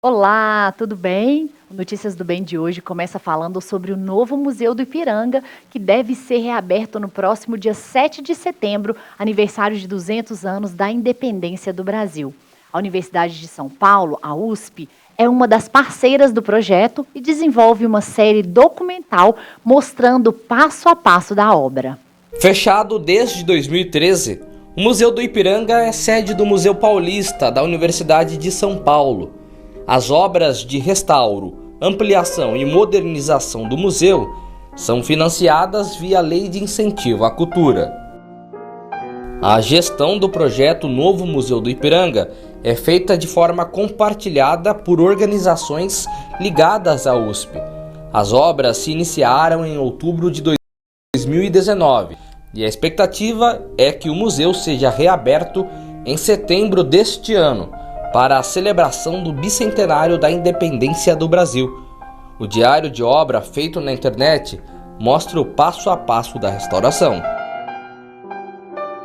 Olá, tudo bem? O Notícias do Bem de hoje começa falando sobre o novo Museu do Ipiranga, que deve ser reaberto no próximo dia 7 de setembro, aniversário de 200 anos da independência do Brasil. A Universidade de São Paulo, a USP, é uma das parceiras do projeto e desenvolve uma série documental mostrando passo a passo da obra. Fechado desde 2013, o Museu do Ipiranga é sede do Museu Paulista da Universidade de São Paulo. As obras de restauro, ampliação e modernização do museu são financiadas via Lei de Incentivo à Cultura. A gestão do projeto Novo Museu do Ipiranga é feita de forma compartilhada por organizações ligadas à USP. As obras se iniciaram em outubro de 2019 e a expectativa é que o museu seja reaberto em setembro deste ano, para a celebração do bicentenário da independência do Brasil. O diário de obra feito na internet mostra o passo a passo da restauração.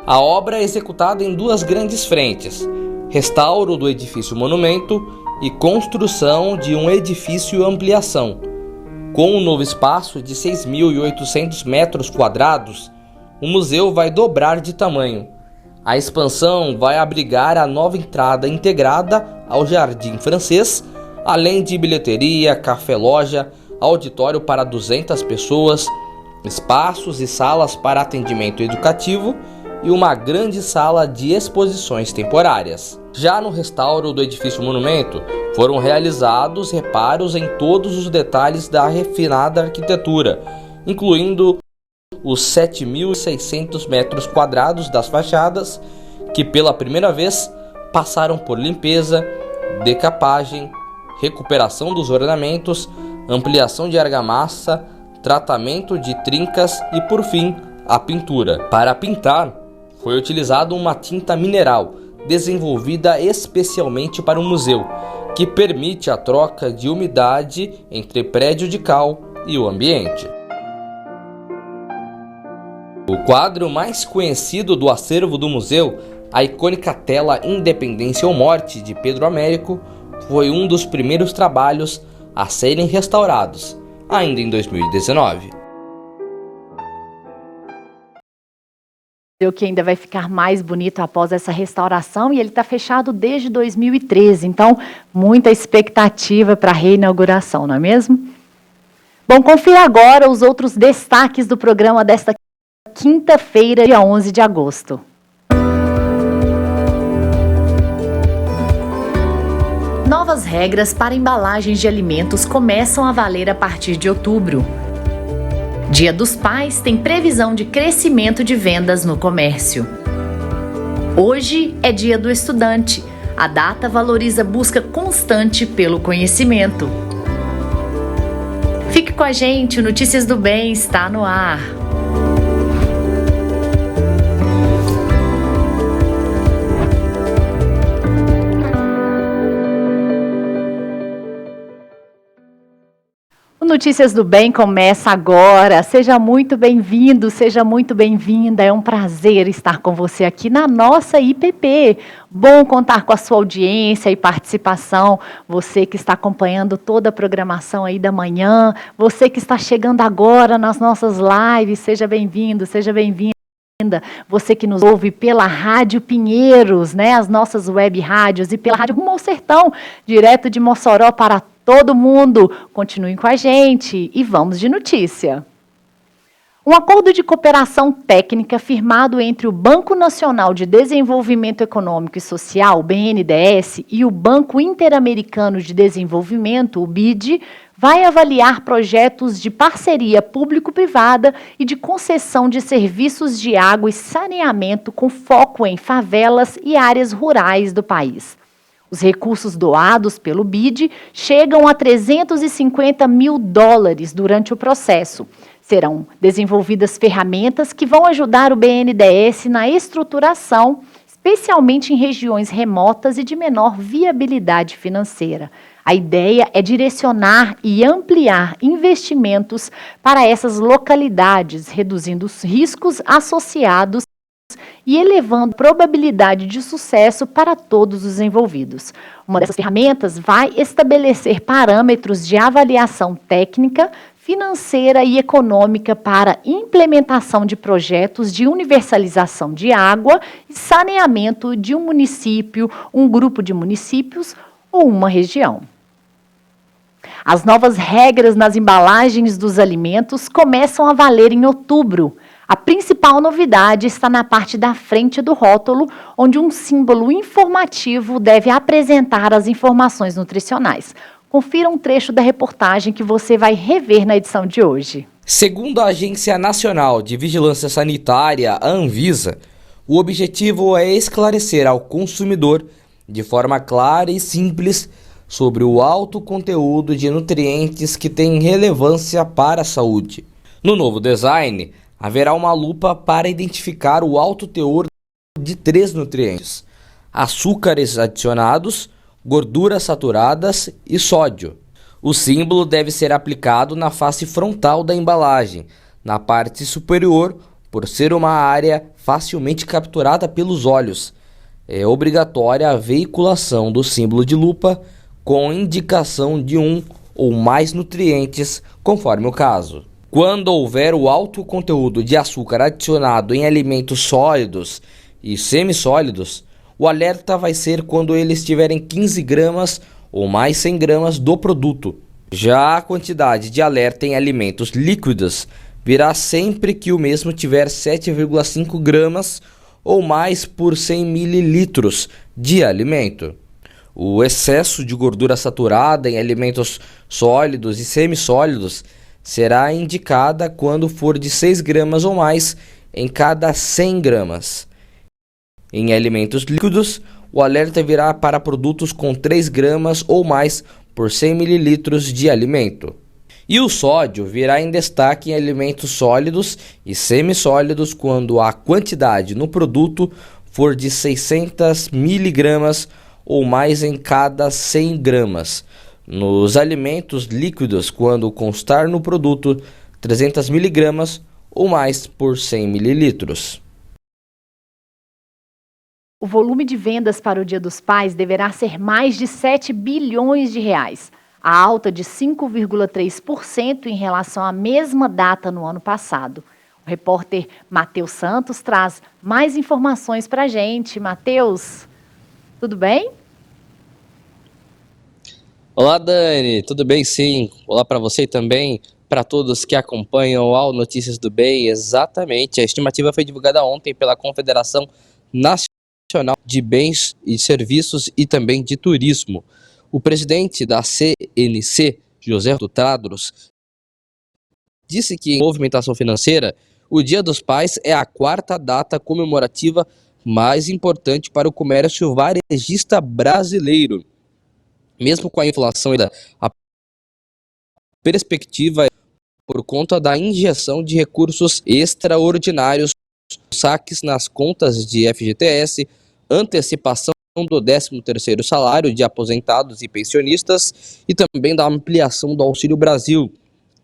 A obra é executada em duas grandes frentes: restauro do edifício monumento e construção de um edifício ampliação. Com um novo espaço de 6.800 metros quadrados, o museu vai dobrar de tamanho. A expansão vai abrigar a nova entrada integrada ao Jardim Francês, além de bilheteria, café-loja, auditório para 200 pessoas, espaços e salas para atendimento educativo e uma grande sala de exposições temporárias. Já no restauro do edifício monumento, foram realizados reparos em todos os detalhes da refinada arquitetura, incluindo os 7.600 metros quadrados das fachadas, que pela primeira vez passaram por limpeza, decapagem, recuperação dos ornamentos, ampliação de argamassa, tratamento de trincas e, por fim, a pintura. Para pintar, foi utilizada uma tinta mineral, desenvolvida especialmente para o museu, que permite a troca de umidade entre prédio de cal e o ambiente. O quadro mais conhecido do acervo do museu, a icônica tela Independência ou Morte de Pedro Américo, foi um dos primeiros trabalhos a serem restaurados, ainda em 2019. O que ainda vai ficar mais bonito após essa restauração, e ele está fechado desde 2013, então muita expectativa para a reinauguração, não é mesmo? Bom, confira agora os outros destaques do programa desta quinta-feira, dia 11 de agosto. Novas regras para embalagens de alimentos começam a valer a partir de outubro. Dia dos Pais tem previsão de crescimento de vendas no comércio. Hoje é Dia do Estudante. A data valoriza a busca constante pelo conhecimento. Fique com a gente, o Notícias do Bem está no ar. Notícias do Bem começa agora. Seja muito bem-vindo, seja muito bem-vinda. É um prazer estar com você aqui na nossa IPP. Bom contar com a sua audiência e participação. Você que está acompanhando toda a programação aí da manhã, você que está chegando agora nas nossas lives, seja bem-vindo, seja bem-vinda. Você que nos ouve pela Rádio Pinheiros, né, as nossas web rádios, e pela Rádio Rumo ao Sertão, direto de Mossoró para todo mundo. Continuem com a gente e vamos de notícia. Um acordo de cooperação técnica firmado entre o Banco Nacional de Desenvolvimento Econômico e Social, o BNDES, e o Banco Interamericano de Desenvolvimento, o BID, vai avaliar projetos de parceria público-privada e de concessão de serviços de água e saneamento com foco em favelas e áreas rurais do país. Os recursos doados pelo BID chegam a $350 mil durante o processo. Serão desenvolvidas ferramentas que vão ajudar o BNDES na estruturação, especialmente em regiões remotas e de menor viabilidade financeira. A ideia é direcionar e ampliar investimentos para essas localidades, reduzindo os riscos associados e elevando a probabilidade de sucesso para todos os envolvidos. Uma dessas ferramentas vai estabelecer parâmetros de avaliação técnica, financeira e econômica para implementação de projetos de universalização de água e saneamento de um município, um grupo de municípios ou uma região. As novas regras nas embalagens dos alimentos começam a valer em outubro. A principal novidade está na parte da frente do rótulo, onde um símbolo informativo deve apresentar as informações nutricionais. Confira um trecho da reportagem que você vai rever na edição de hoje. Segundo a Agência Nacional de Vigilância Sanitária, a Anvisa, o objetivo é esclarecer ao consumidor, de forma clara e simples, sobre o alto conteúdo de nutrientes que têm relevância para a saúde. No novo design, haverá uma lupa para identificar o alto teor de 3 nutrientes: açúcares adicionados, gorduras saturadas e sódio. O símbolo deve ser aplicado na face frontal da embalagem, na parte superior, por ser uma área facilmente capturada pelos olhos. É obrigatória a veiculação do símbolo de lupa com indicação de um ou mais nutrientes, conforme o caso. Quando houver o alto conteúdo de açúcar adicionado em alimentos sólidos e semissólidos, o alerta vai ser quando eles tiverem 15 gramas ou mais 100 gramas do produto. Já a quantidade de alerta em alimentos líquidos virá sempre que o mesmo tiver 7,5 gramas ou mais por 100 mililitros de alimento. O excesso de gordura saturada em alimentos sólidos e semissólidos será indicada quando for de 6 gramas ou mais em cada 100 gramas. Em alimentos líquidos, o alerta virá para produtos com 3 gramas ou mais por 100 mililitros de alimento. E o sódio virá em destaque em alimentos sólidos e semissólidos quando a quantidade no produto for de 600 miligramas ou mais em cada 100 gramas. Nos alimentos líquidos, quando constar no produto 300 miligramas ou mais por 100 mililitros. O volume de vendas para o Dia dos Pais deverá ser mais de 7 bilhões de reais, a alta de 5,3% em relação à mesma data no ano passado. O repórter Matheus Santos traz mais informações para a gente. Matheus, tudo bem? Olá, Dani, tudo bem? Sim. Olá para você também, para todos que acompanham ao Notícias do Bem. Exatamente, a estimativa foi divulgada ontem pela Confederação Nacional de Bens e Serviços e também de Turismo. O presidente da CNC, José Tadros, disse que em movimentação financeira, o Dia dos Pais é a 4ª data comemorativa mais importante para o comércio varejista brasileiro. Mesmo com a inflação e a perspectiva por conta da injeção de recursos extraordinários, saques nas contas de FGTS, antecipação do 13º salário de aposentados e pensionistas e também da ampliação do Auxílio Brasil,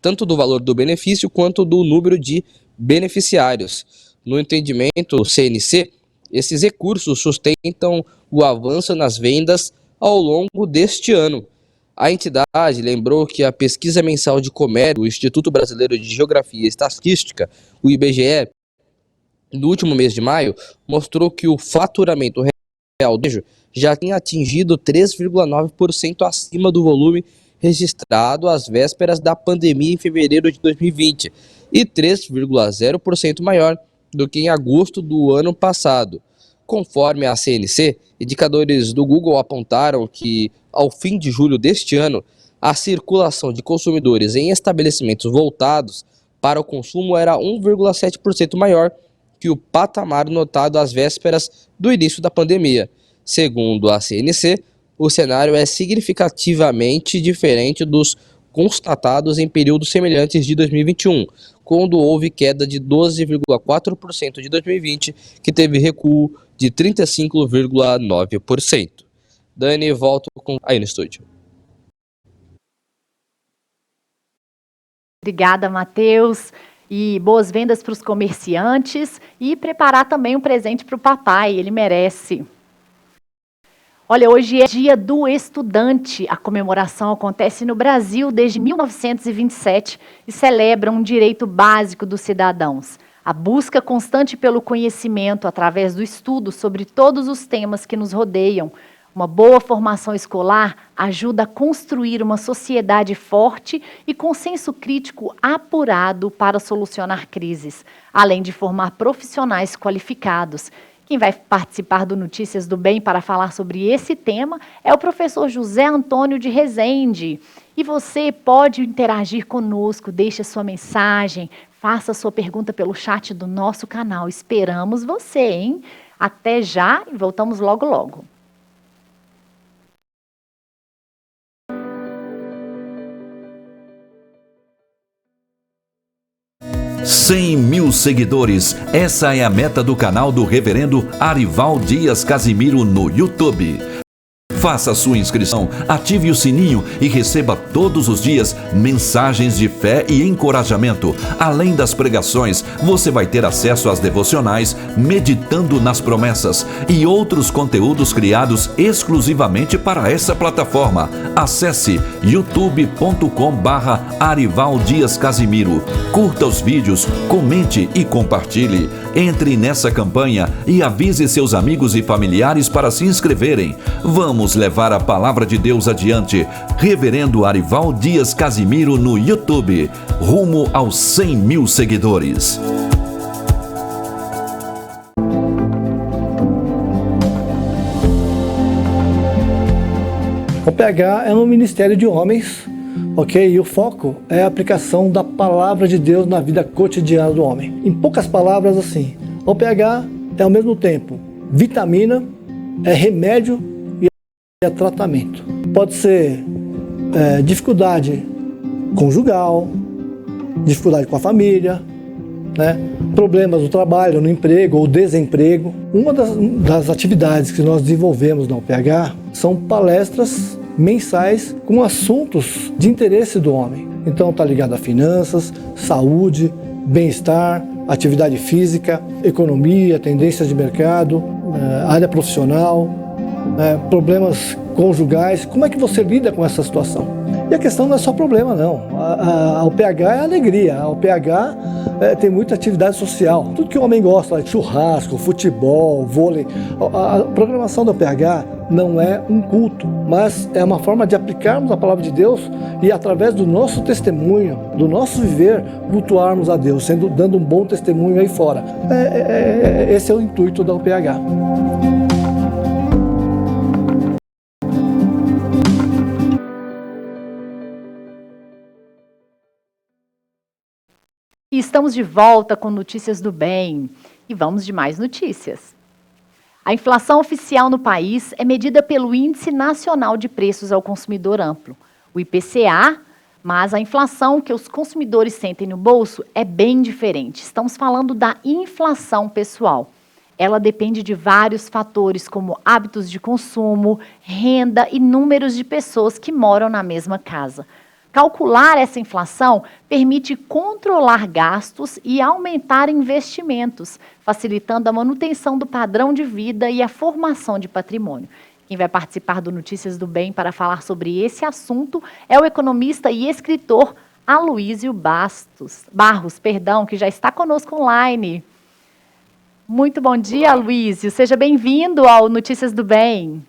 tanto do valor do benefício quanto do número de beneficiários. No entendimento do CNC, esses recursos sustentam o avanço nas vendas ao longo deste ano. A entidade lembrou que a pesquisa mensal de comércio do Instituto Brasileiro de Geografia e Estatística, o IBGE, no último mês de maio, mostrou que o faturamento real do varejo já tinha atingido 3,9% acima do volume registrado às vésperas da pandemia em fevereiro de 2020 e 3,0% maior do que em agosto do ano passado. Conforme a CNC, indicadores do Google apontaram que, ao fim de julho deste ano, a circulação de consumidores em estabelecimentos voltados para o consumo era 1,7% maior que o patamar notado às vésperas do início da pandemia. Segundo a CNC, o cenário é significativamente diferente dos constatados em períodos semelhantes de 2021, quando houve queda de 12,4% de 2020, que teve recuo de 35,9%. Dani, volto aí no estúdio. Obrigada, Matheus. E boas vendas para os comerciantes e preparar também um presente para o papai, ele merece. Olha, hoje é Dia do Estudante. A comemoração acontece no Brasil desde 1927 e celebra um direito básico dos cidadãos. A busca constante pelo conhecimento através do estudo sobre todos os temas que nos rodeiam. Uma boa formação escolar ajuda a construir uma sociedade forte e com senso crítico apurado para solucionar crises, além de formar profissionais qualificados. Quem vai participar do Notícias do Bem para falar sobre esse tema é o professor José Antônio de Rezende. E você pode interagir conosco, deixe a sua mensagem, faça a sua pergunta pelo chat do nosso canal. Esperamos você, hein? Até já e voltamos logo logo. 100 mil seguidores. Essa é a meta do canal do Reverendo Arival Dias Casimiro no YouTube. Faça sua inscrição, ative o sininho e receba todos os dias mensagens de fé e encorajamento. Além das pregações, você vai ter acesso às devocionais, meditando nas promessas e outros conteúdos criados exclusivamente para essa plataforma. Acesse youtube.com/Arival Dias Casimiro. Curta os vídeos, comente e compartilhe. Entre nessa campanha e avise seus amigos e familiares para se inscreverem. Vamos levar a palavra de Deus adiante. Reverendo Arival Dias Casimiro no YouTube. Rumo aos 100 mil seguidores. O PH é um ministério de homens, ok? E o foco é a aplicação da palavra de Deus na vida cotidiana do homem. Em poucas palavras, assim, o PH é ao mesmo tempo vitamina, é remédio e é tratamento. Pode ser dificuldade conjugal, dificuldade com a família, né? Problemas no trabalho, no emprego ou desemprego. Uma das atividades que nós desenvolvemos na UPH são palestras mensais com assuntos de interesse do homem. Então está ligado a finanças, saúde, bem-estar, atividade física, economia, tendências de mercado, área profissional, problemas conjugais. Como é que você lida com essa situação? E a questão não é só problema, não. A UPH é alegria. A UPH tem muita atividade social. Tudo que o homem gosta, churrasco, futebol, vôlei. A programação da UPH não é um culto, mas é uma forma de aplicarmos a palavra de Deus e, através do nosso testemunho, do nosso viver, cultuarmos a Deus, dando um bom testemunho aí fora. Esse é o intuito da UPH. E estamos de volta com Notícias do Bem. E vamos de mais notícias. A inflação oficial no país é medida pelo Índice Nacional de Preços ao Consumidor Amplo, o IPCA, mas a inflação que os consumidores sentem no bolso é bem diferente. Estamos falando da inflação pessoal. Ela depende de vários fatores, como hábitos de consumo, renda e números de pessoas que moram na mesma casa. Calcular essa inflação permite controlar gastos e aumentar investimentos, facilitando a manutenção do padrão de vida e a formação de patrimônio. Quem vai participar do Notícias do Bem para falar sobre esse assunto é o economista e escritor Aloísio Barros, que já está conosco online. Muito bom dia, Aloísio. Seja bem-vindo ao Notícias do Bem.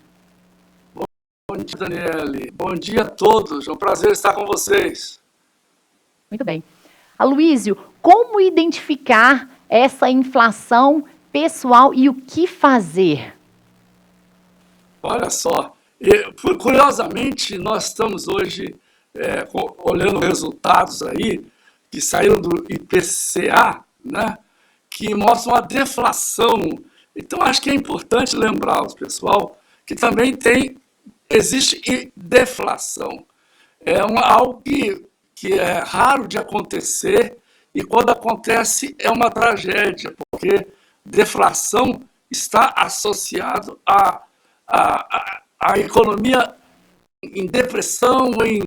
Bom dia, Daniele. Bom dia a todos. É um prazer estar com vocês. Muito bem. Aloísio, como identificar essa inflação pessoal e o que fazer? Olha só, curiosamente, nós estamos hoje olhando resultados aí que saíram do IPCA, né, que mostram a deflação. Então, acho que é importante lembrar ao pessoal que também existe deflação. É algo que é raro de acontecer e quando acontece é uma tragédia, porque deflação está associado à economia em depressão. E,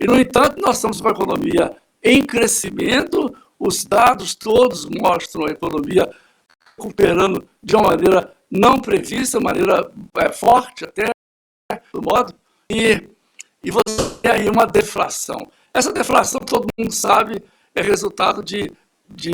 no entanto, nós estamos com a economia em crescimento, os dados todos mostram a economia recuperando de uma maneira não prevista, maneira forte até, do modo, e você tem aí uma deflação. Essa deflação, todo mundo sabe, é resultado de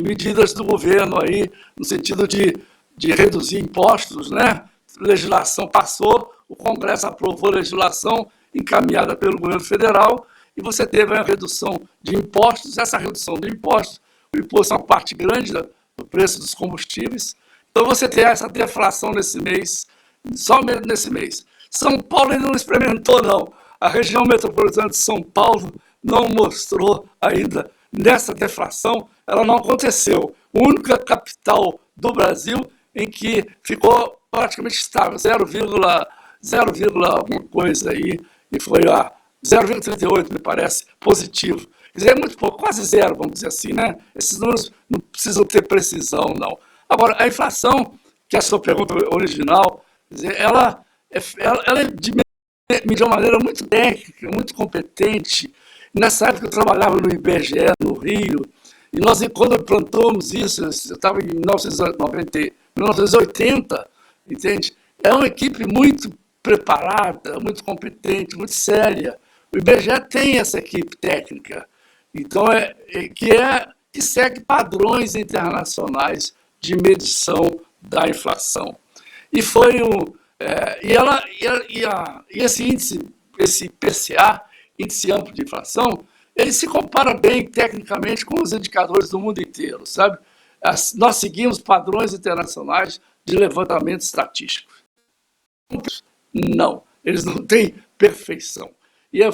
medidas do governo aí, no sentido de reduzir impostos, né? Legislação passou, o Congresso aprovou a legislação encaminhada pelo governo federal, e você teve a redução de impostos. Essa redução de impostos, o imposto é uma parte grande do preço dos combustíveis, então você tem essa deflação nesse mês, só nesse mês. São Paulo ainda não experimentou, não. A região metropolitana de São Paulo não mostrou ainda nessa deflação, ela não aconteceu. A única capital do Brasil em que ficou praticamente estável, 0, alguma coisa aí, e foi a 0,38, me parece, positivo. Quer dizer, é muito pouco, quase zero, vamos dizer assim, né? Esses números não precisam ter precisão, não. Agora, a inflação, que é a sua pergunta original, quer dizer, ela é de uma maneira muito técnica, muito competente. Nessa época eu trabalhava no IBGE, no Rio, e nós, quando implantamos isso, eu estava em 1980, entende? É uma equipe muito preparada, muito competente, muito séria. O IBGE tem essa equipe técnica, então que segue padrões internacionais de medição da inflação. E foi esse índice, esse IPCA, índice amplo de inflação, ele se compara bem tecnicamente com os indicadores do mundo inteiro, sabe? Nós seguimos padrões internacionais de levantamento estatístico. Não, eles não têm perfeição. E é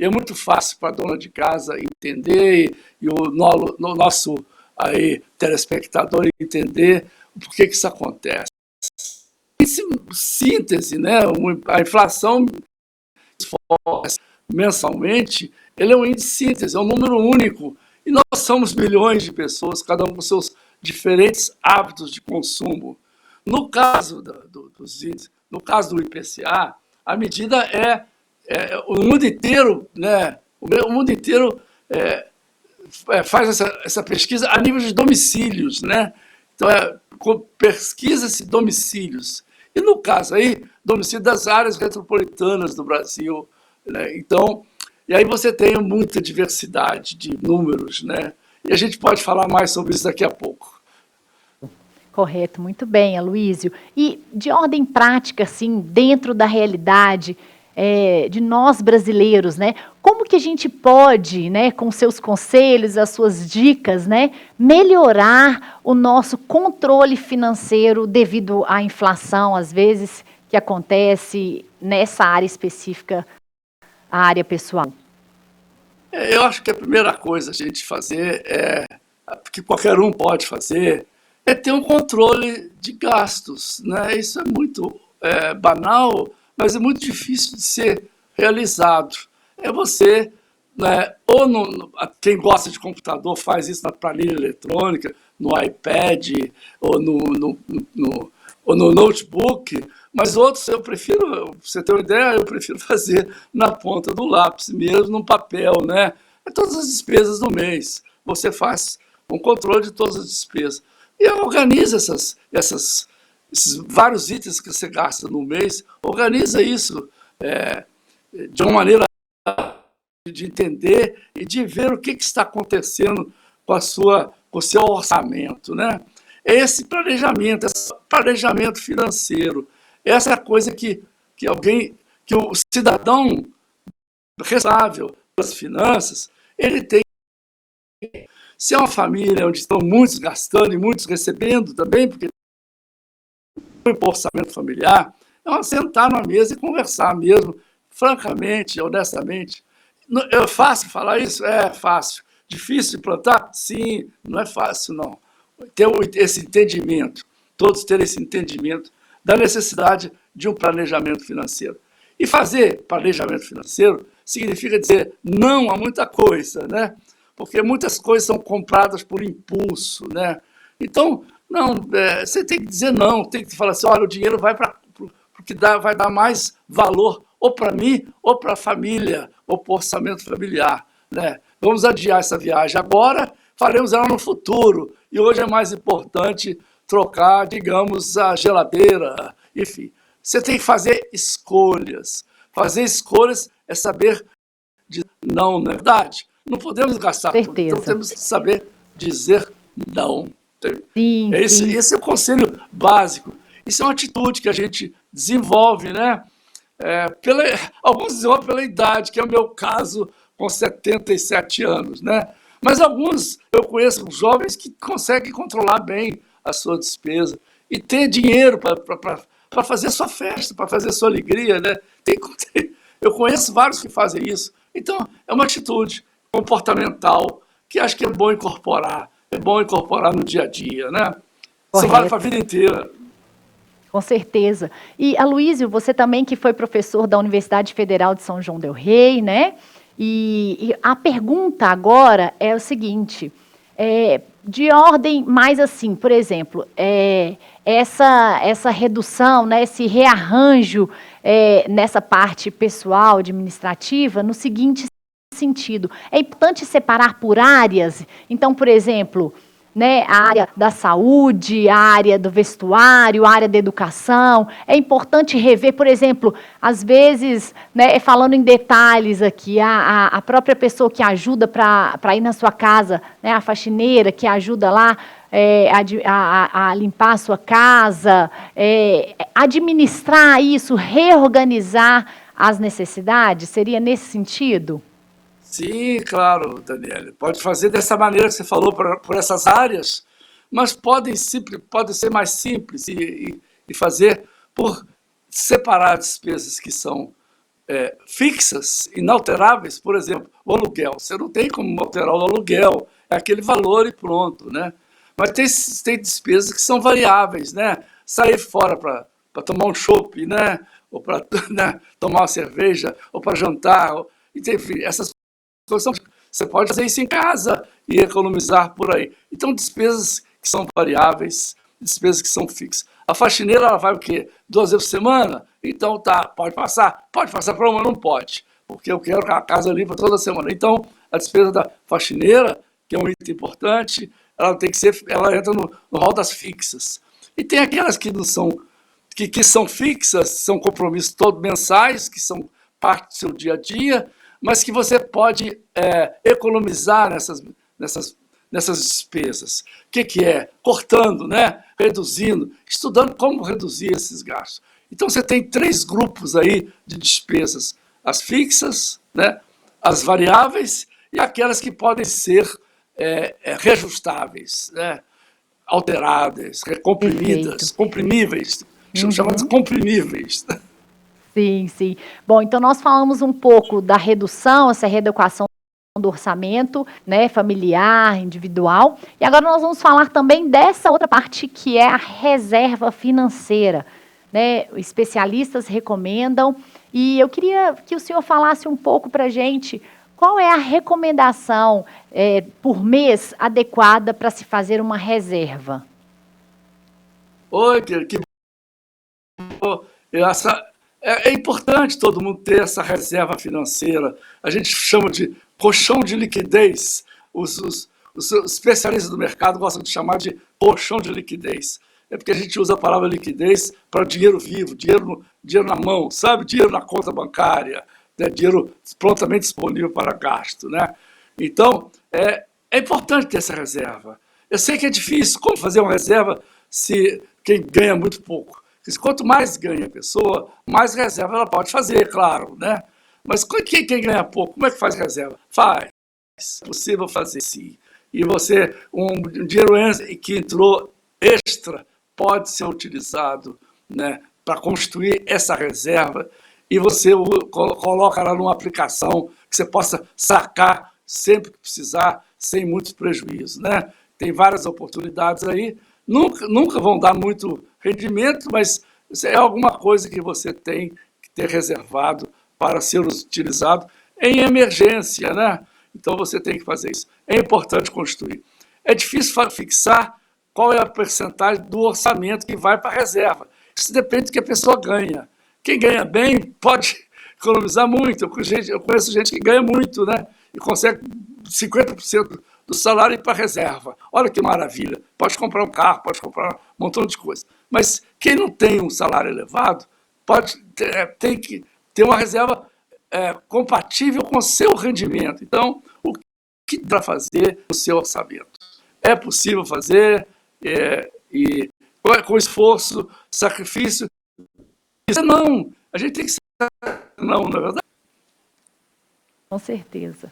muito fácil para a dona de casa entender, e o nosso aí, telespectador entender por que isso acontece. Em síntese, né, a inflação mensalmente, ele é um índice de síntese, é um número único. E nós somos milhões de pessoas, cada um com seus diferentes hábitos de consumo. No caso dos índices, no caso do IPCA, a medida o mundo inteiro, né? O mundo inteiro faz essa pesquisa a nível de domicílios, né? Então, pesquisa-se domicílios. E no caso aí, domicílio das áreas metropolitanas do Brasil, né? Então, e aí você tem muita diversidade de números, né? E a gente pode falar mais sobre isso daqui a pouco. Correto, muito bem, Aloísio. E de ordem prática, assim, dentro da realidade de nós brasileiros, né? Como que a gente pode, né, com seus conselhos, as suas dicas, né, melhorar o nosso controle financeiro devido à inflação, às vezes, que acontece nessa área específica, a área pessoal? Eu acho que a primeira coisa a gente fazer que qualquer um pode fazer, é ter um controle de gastos, né? Isso é muito banal, mas é muito difícil de ser realizado. É você, né, quem gosta de computador faz isso na planilha eletrônica, no iPad ou no notebook, mas outros eu prefiro, pra você ter uma ideia, eu prefiro fazer na ponta do lápis mesmo, no papel, né? É todas as despesas do mês. Você faz um controle de todas as despesas. E organiza esses vários itens que você gasta no mês, organiza isso de uma maneira de entender e de ver o que está acontecendo com o seu orçamento, né? Esse planejamento financeiro, essa é a coisa que o cidadão responsável pelas finanças, ele tem. Se é uma família onde estão muitos gastando e muitos recebendo também, porque o orçamento familiar, é sentar na mesa e conversar mesmo, francamente, honestamente. É fácil falar isso? É fácil. Difícil implantar? Sim, não é fácil, não. Ter esse entendimento, todos terem esse entendimento da necessidade de um planejamento financeiro. E fazer planejamento financeiro significa dizer não a muita coisa, né? Porque muitas coisas são compradas por impulso, né? Então, não, você tem que dizer não, tem que falar assim, olha, o dinheiro vai para o que vai dar mais valor ou para mim, ou para a família, ou para o orçamento familiar, né? vamos adiar essa viagem agora, faremos ela no futuro. E hoje é mais importante trocar, digamos, a geladeira, enfim. Você tem que fazer escolhas. Fazer escolhas é saber dizer não, na verdade. Não podemos gastar tudo, então temos que saber dizer não. Sim, Esse é o conselho básico. Isso é uma atitude que a gente desenvolve, né? Alguns desenvolvem pela idade, que é o meu caso com 77 anos, né? Mas alguns, eu conheço jovens que conseguem controlar bem a sua despesa e ter dinheiro para fazer a sua festa, para fazer a sua alegria, né? Eu conheço vários que fazem isso. Então, é uma atitude comportamental que acho que é bom incorporar no dia a dia, né? Isso vale para a vida inteira. Com certeza. E, Aloysio, você também que foi professor da Universidade Federal de São João del Rei, né? E a pergunta agora é o seguinte, de ordem mais assim, por exemplo, essa redução, né, esse rearranjo nessa parte pessoal, administrativa, no seguinte sentido, é importante separar por áreas. Então, por exemplo, né, a área da saúde, a área do vestuário, a área da educação. É importante rever, por exemplo, às vezes, né, falando em detalhes aqui, a própria pessoa que ajuda para ir na sua casa, né, a faxineira que ajuda lá a limpar a sua casa, administrar isso, reorganizar as necessidades, seria nesse sentido? Sim, claro, Daniele. Pode fazer dessa maneira que você falou, por essas áreas, mas pode ser mais simples e fazer por separar despesas que são fixas, inalteráveis. Por exemplo, o aluguel. Você não tem como alterar o aluguel, é aquele valor e pronto, né? Mas tem despesas que são variáveis, né? Sair fora para tomar um chopp, né? Ou para né, tomar uma cerveja, ou para jantar, enfim, essas você pode fazer isso em casa e economizar por aí. Então, despesas que são variáveis, despesas que são fixas. A faxineira, ela vai o quê? 2 vezes por semana? Então, pode passar para uma, não pode, porque eu quero a casa limpa toda semana. Então, a despesa da faxineira, que é um item importante, ela entra no rol das fixas. E tem aquelas que não são, que são fixas, são compromissos todos mensais, que são parte do seu dia a dia, mas que você pode economizar nessas despesas. O que é? Cortando, né? Reduzindo, estudando como reduzir esses gastos. Então, você tem 3 grupos aí de despesas. As fixas, né? As variáveis e aquelas que podem ser reajustáveis, né? Alteradas, comprimíveis, chamadas comprimíveis. Sim, sim. Bom, então nós falamos um pouco da redução, essa readequação do orçamento, né, familiar, individual. E agora nós vamos falar também dessa outra parte que é a reserva financeira, né? Especialistas recomendam. E eu queria que o senhor falasse um pouco para a gente qual é a recomendação por mês adequada para se fazer uma reserva. Oi, que bom. É importante todo mundo ter essa reserva financeira. A gente chama de colchão de liquidez. Os especialistas do mercado gostam de chamar de colchão de liquidez. É porque a gente usa a palavra liquidez para dinheiro vivo, dinheiro na mão, sabe? Dinheiro na conta bancária, né? Dinheiro prontamente disponível para gasto, né? Então, é importante ter essa reserva. Eu sei que é difícil como fazer uma reserva se quem ganha muito pouco. Quanto mais ganha a pessoa, mais reserva ela pode fazer, claro, né? Mas quem ganha pouco, como é que faz reserva? Faz. É possível fazer, sim. E você, um dinheiro que entrou extra, pode ser utilizado, né, para construir essa reserva e você coloca ela numa aplicação que você possa sacar sempre que precisar, sem muitos prejuízos, né? Tem várias oportunidades aí. Nunca vão dar muito rendimento, mas é alguma coisa que você tem que ter reservado para ser utilizado em emergência, né? Então você tem que fazer isso. É importante construir. É difícil fixar qual é a percentagem do orçamento que vai para a reserva. Isso depende do que a pessoa ganha. Quem ganha bem pode economizar muito. Eu conheço gente que ganha muito, né? e consegue 50% do salário ir para a reserva. Olha que maravilha. Pode comprar um carro, pode comprar um montão de coisa. Mas quem não tem um salário elevado tem que ter uma reserva compatível com o seu rendimento. Então, o que dá para fazer no seu orçamento? É possível fazer e com esforço, sacrifício. Não, a gente tem que ser não é verdade? Com certeza.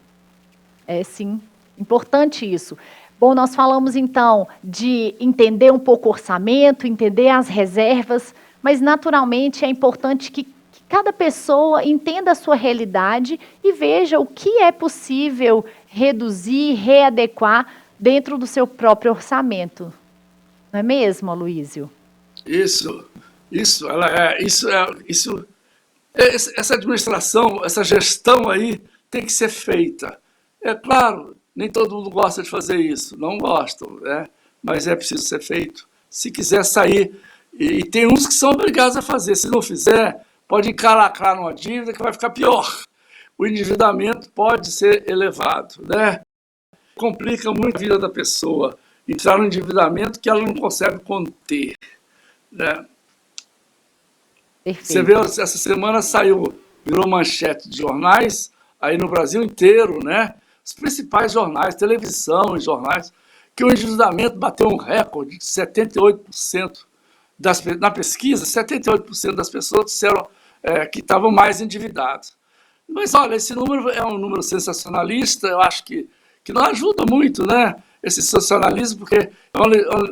É sim, importante isso. Bom, nós falamos então de entender um pouco o orçamento, entender as reservas, mas naturalmente é importante que cada pessoa entenda a sua realidade e veja o que é possível reduzir, readequar dentro do seu próprio orçamento. Não é mesmo, Aloísio? Essa administração, essa gestão aí tem que ser feita. É claro, nem todo mundo gosta de fazer isso, não gostam, né? Mas é preciso ser feito. Se quiser sair, e tem uns que são obrigados a fazer, se não fizer, pode encalacrar numa dívida que vai ficar pior. O endividamento pode ser elevado, né? Complica muito a vida da pessoa, entrar no endividamento que ela não consegue conter, né? Perfeito. Você vê, essa semana virou manchete de jornais, aí no Brasil inteiro, né? Os principais jornais, televisão e jornais, que o endividamento bateu um recorde de 78%. Na pesquisa, 78% das pessoas disseram que estavam mais endividados. Mas, olha, esse número é um número sensacionalista, eu acho que não ajuda muito, né? Esse sensacionalismo, porque é uma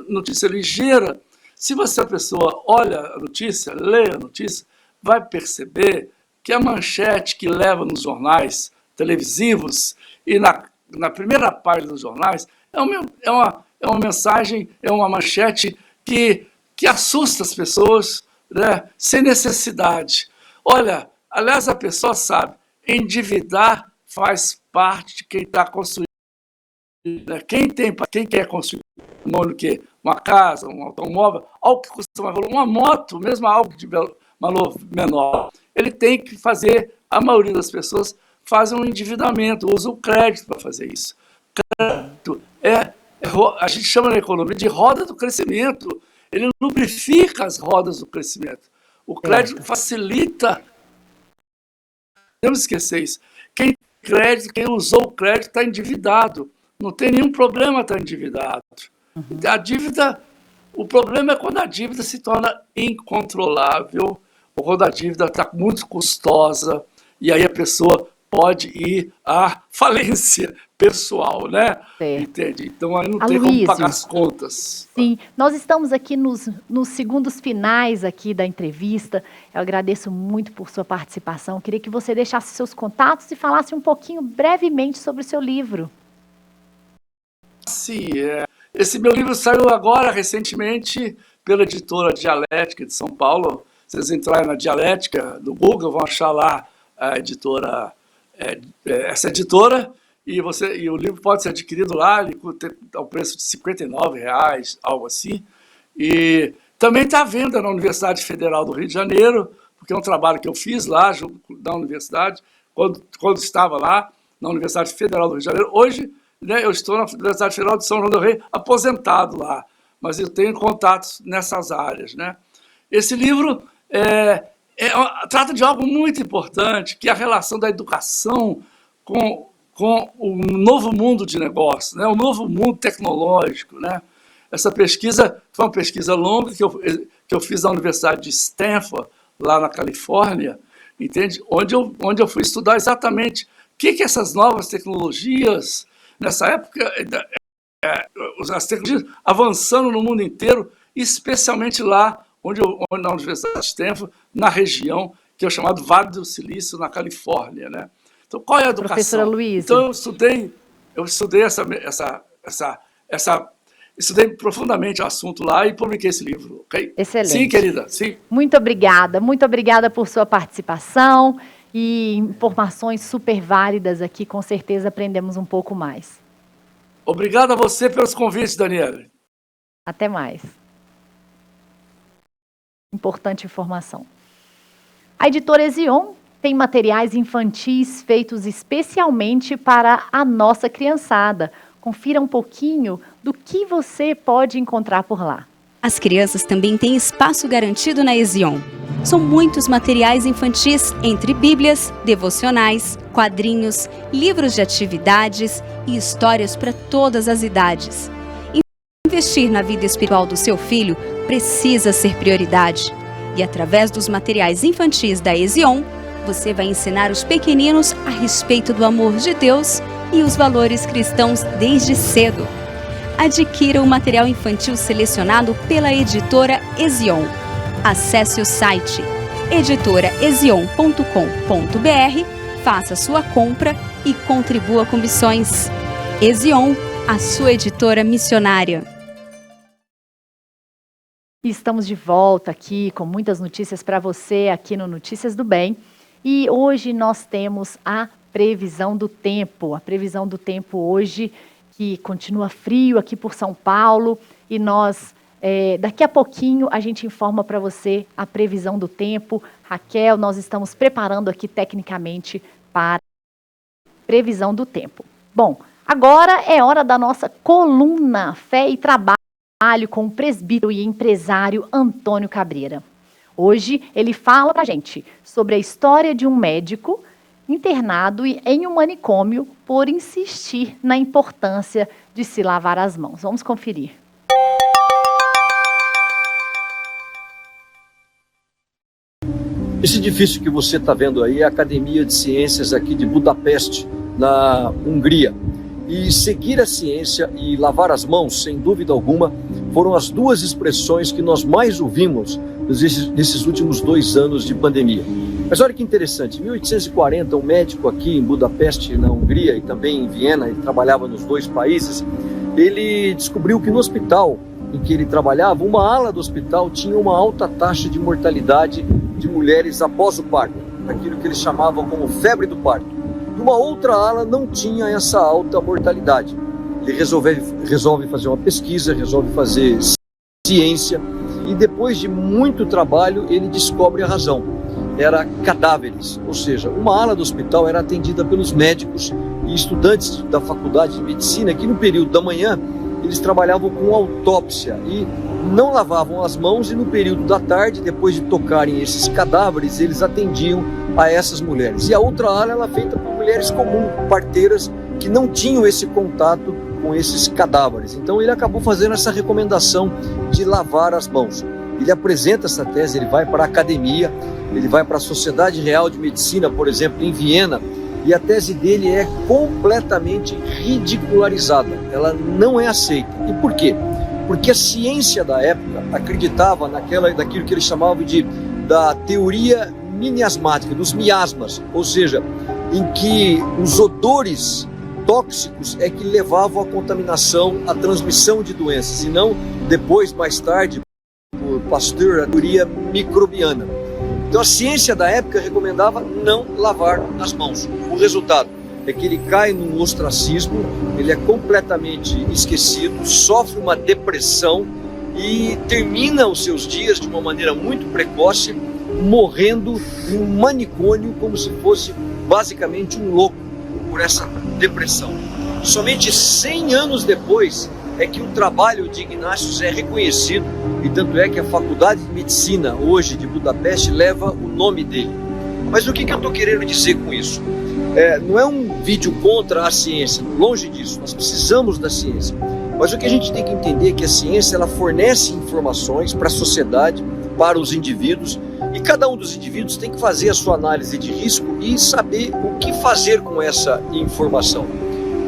notícia ligeira. Se a pessoa olha a notícia, lê a notícia, vai perceber que a manchete que leva nos jornais televisivos e na primeira página dos jornais é uma mensagem, é uma manchete que assusta as pessoas, né, sem necessidade. Olha, aliás, a pessoa sabe, endividar faz parte de quem está construindo. Quem quer construir uma casa, um automóvel, algo que custa mais valor, uma moto, mesmo algo de valor menor, ele tem que fazer, a maioria das pessoas fazem um endividamento, usa o crédito para fazer isso. Crédito a gente chama na economia de roda do crescimento, ele lubrifica as rodas do crescimento. O crédito facilita, não temos que esquecer isso, quem usou o crédito está endividado, não tem nenhum problema estar endividado. A dívida, o problema é quando a dívida se torna incontrolável, ou quando a dívida está muito custosa, e aí a pessoa pode ir à falência pessoal, né? Certo. Entende? Então aí não tem como pagar as contas. Sim, nós estamos aqui nos segundos finais aqui da entrevista. Eu agradeço muito por sua participação. Queria que você deixasse seus contatos e falasse um pouquinho brevemente sobre o seu livro. Sim, esse meu livro saiu agora, recentemente, pela editora Dialética de São Paulo. Se vocês entrarem na Dialética do Google, vão achar lá a editora, essa editora, e o livro pode ser adquirido lá, ele custa ao preço de R$59, algo assim. E também está à venda na Universidade Federal do Rio de Janeiro, porque é um trabalho que eu fiz lá, junto da universidade, quando estava lá, na Universidade Federal do Rio de Janeiro. Hoje, né, eu estou na Universidade Federal de São João del Rei, aposentado lá, mas eu tenho contatos nessas áreas, né? Esse livro trata de algo muito importante, que é a relação da educação com o novo mundo de negócio, né? O novo mundo tecnológico, né? Essa pesquisa foi uma pesquisa longa que eu fiz na Universidade de Stanford, lá na Califórnia, entende? Onde eu fui estudar exatamente o que essas novas tecnologias, nessa época, as tecnologias avançando no mundo inteiro, especialmente lá na Universidade de Stanford, na região que é o chamado Vale do Silício, na Califórnia, né? Então, qual é a educação? Professora Luísa. Então, eu estudei estudei profundamente o assunto lá e publiquei esse livro, ok? Excelente. Sim, querida, sim. Muito obrigada por sua participação e informações super válidas aqui, com certeza aprendemos um pouco mais. Obrigado a você pelos convites, Daniela. Até mais. Importante informação. A editora Ezion tem materiais infantis feitos especialmente para a nossa criançada. Confira um pouquinho do que você pode encontrar por lá. As crianças também têm espaço garantido na Ezion. São muitos materiais infantis, entre bíblias, devocionais, quadrinhos, livros de atividades e histórias para todas as idades. Investir na vida espiritual do seu filho precisa ser prioridade. E através dos materiais infantis da Ezion, você vai ensinar os pequeninos a respeito do amor de Deus e os valores cristãos desde cedo. Adquira o material infantil selecionado pela editora Ezion. Acesse o site editoraezion.com.br, faça sua compra e contribua com missões. Ezion, a sua editora missionária. Estamos de volta aqui com muitas notícias para você aqui no Notícias do Bem. E hoje nós temos a previsão do tempo. A previsão do tempo hoje, que continua frio aqui por São Paulo. E nós, daqui a pouquinho, a gente informa para você a previsão do tempo. Raquel, nós estamos preparando aqui tecnicamente para a previsão do tempo. Bom, agora é hora da nossa coluna Fé e Trabalho com o presbítero e empresário Antônio Cabreira. Hoje ele fala para a gente sobre a história de um médico internado em um manicômio por insistir na importância de se lavar as mãos. Vamos conferir. Esse edifício que você está vendo aí é a Academia de Ciências aqui de Budapeste, na Hungria. E seguir a ciência e lavar as mãos, sem dúvida alguma, foram as duas expressões que nós mais ouvimos nesses últimos 2 anos de pandemia. Mas olha que interessante, em 1840, um médico aqui em Budapeste, na Hungria, e também em Viena, ele trabalhava nos 2 países, ele descobriu que no hospital em que ele trabalhava, uma ala do hospital tinha uma alta taxa de mortalidade de mulheres após o parto, aquilo que eles chamavam como febre do parto. E uma outra ala não tinha essa alta mortalidade. Ele resolve fazer uma pesquisa, resolve fazer ciência, e depois de muito trabalho ele descobre a razão. Era cadáveres, ou seja, uma ala do hospital era atendida pelos médicos e estudantes da faculdade de medicina que no período da manhã eles trabalhavam com autópsia e não lavavam as mãos, e no período da tarde, depois de tocarem esses cadáveres, eles atendiam a essas mulheres. E a outra ala era feita por mulheres comuns, parteiras, que não tinham esse contato com esses cadáveres. Então ele acabou fazendo essa recomendação de lavar as mãos. Ele apresenta essa tese, ele vai para a academia, ele vai para a Sociedade Real de Medicina, por exemplo, em Viena, e a tese dele é completamente ridicularizada, ela não é aceita. E por quê? Porque a ciência da época acreditava daquilo que eles chamavam da teoria miasmática, dos miasmas, ou seja, em que os odores tóxicos é que levavam à contaminação, à transmissão de doenças, e não depois, mais tarde, por Pasteur, a teoria microbiana. Então a ciência da época recomendava não lavar as mãos. O resultado é que ele cai num ostracismo, ele é completamente esquecido, sofre uma depressão e termina os seus dias de uma maneira muito precoce, morrendo em um manicômio como se fosse basicamente um louco por essa depressão. Somente 100 anos depois é que o trabalho de Ignatius é reconhecido, e tanto é que a Faculdade de Medicina hoje de Budapeste leva o nome dele. Mas o que eu estou querendo dizer com isso? Não é um vídeo contra a ciência, longe disso, nós precisamos da ciência. Mas o que a gente tem que entender é que a ciência ela fornece informações para a sociedade, para os indivíduos, e cada um dos indivíduos tem que fazer a sua análise de risco e saber o que fazer com essa informação.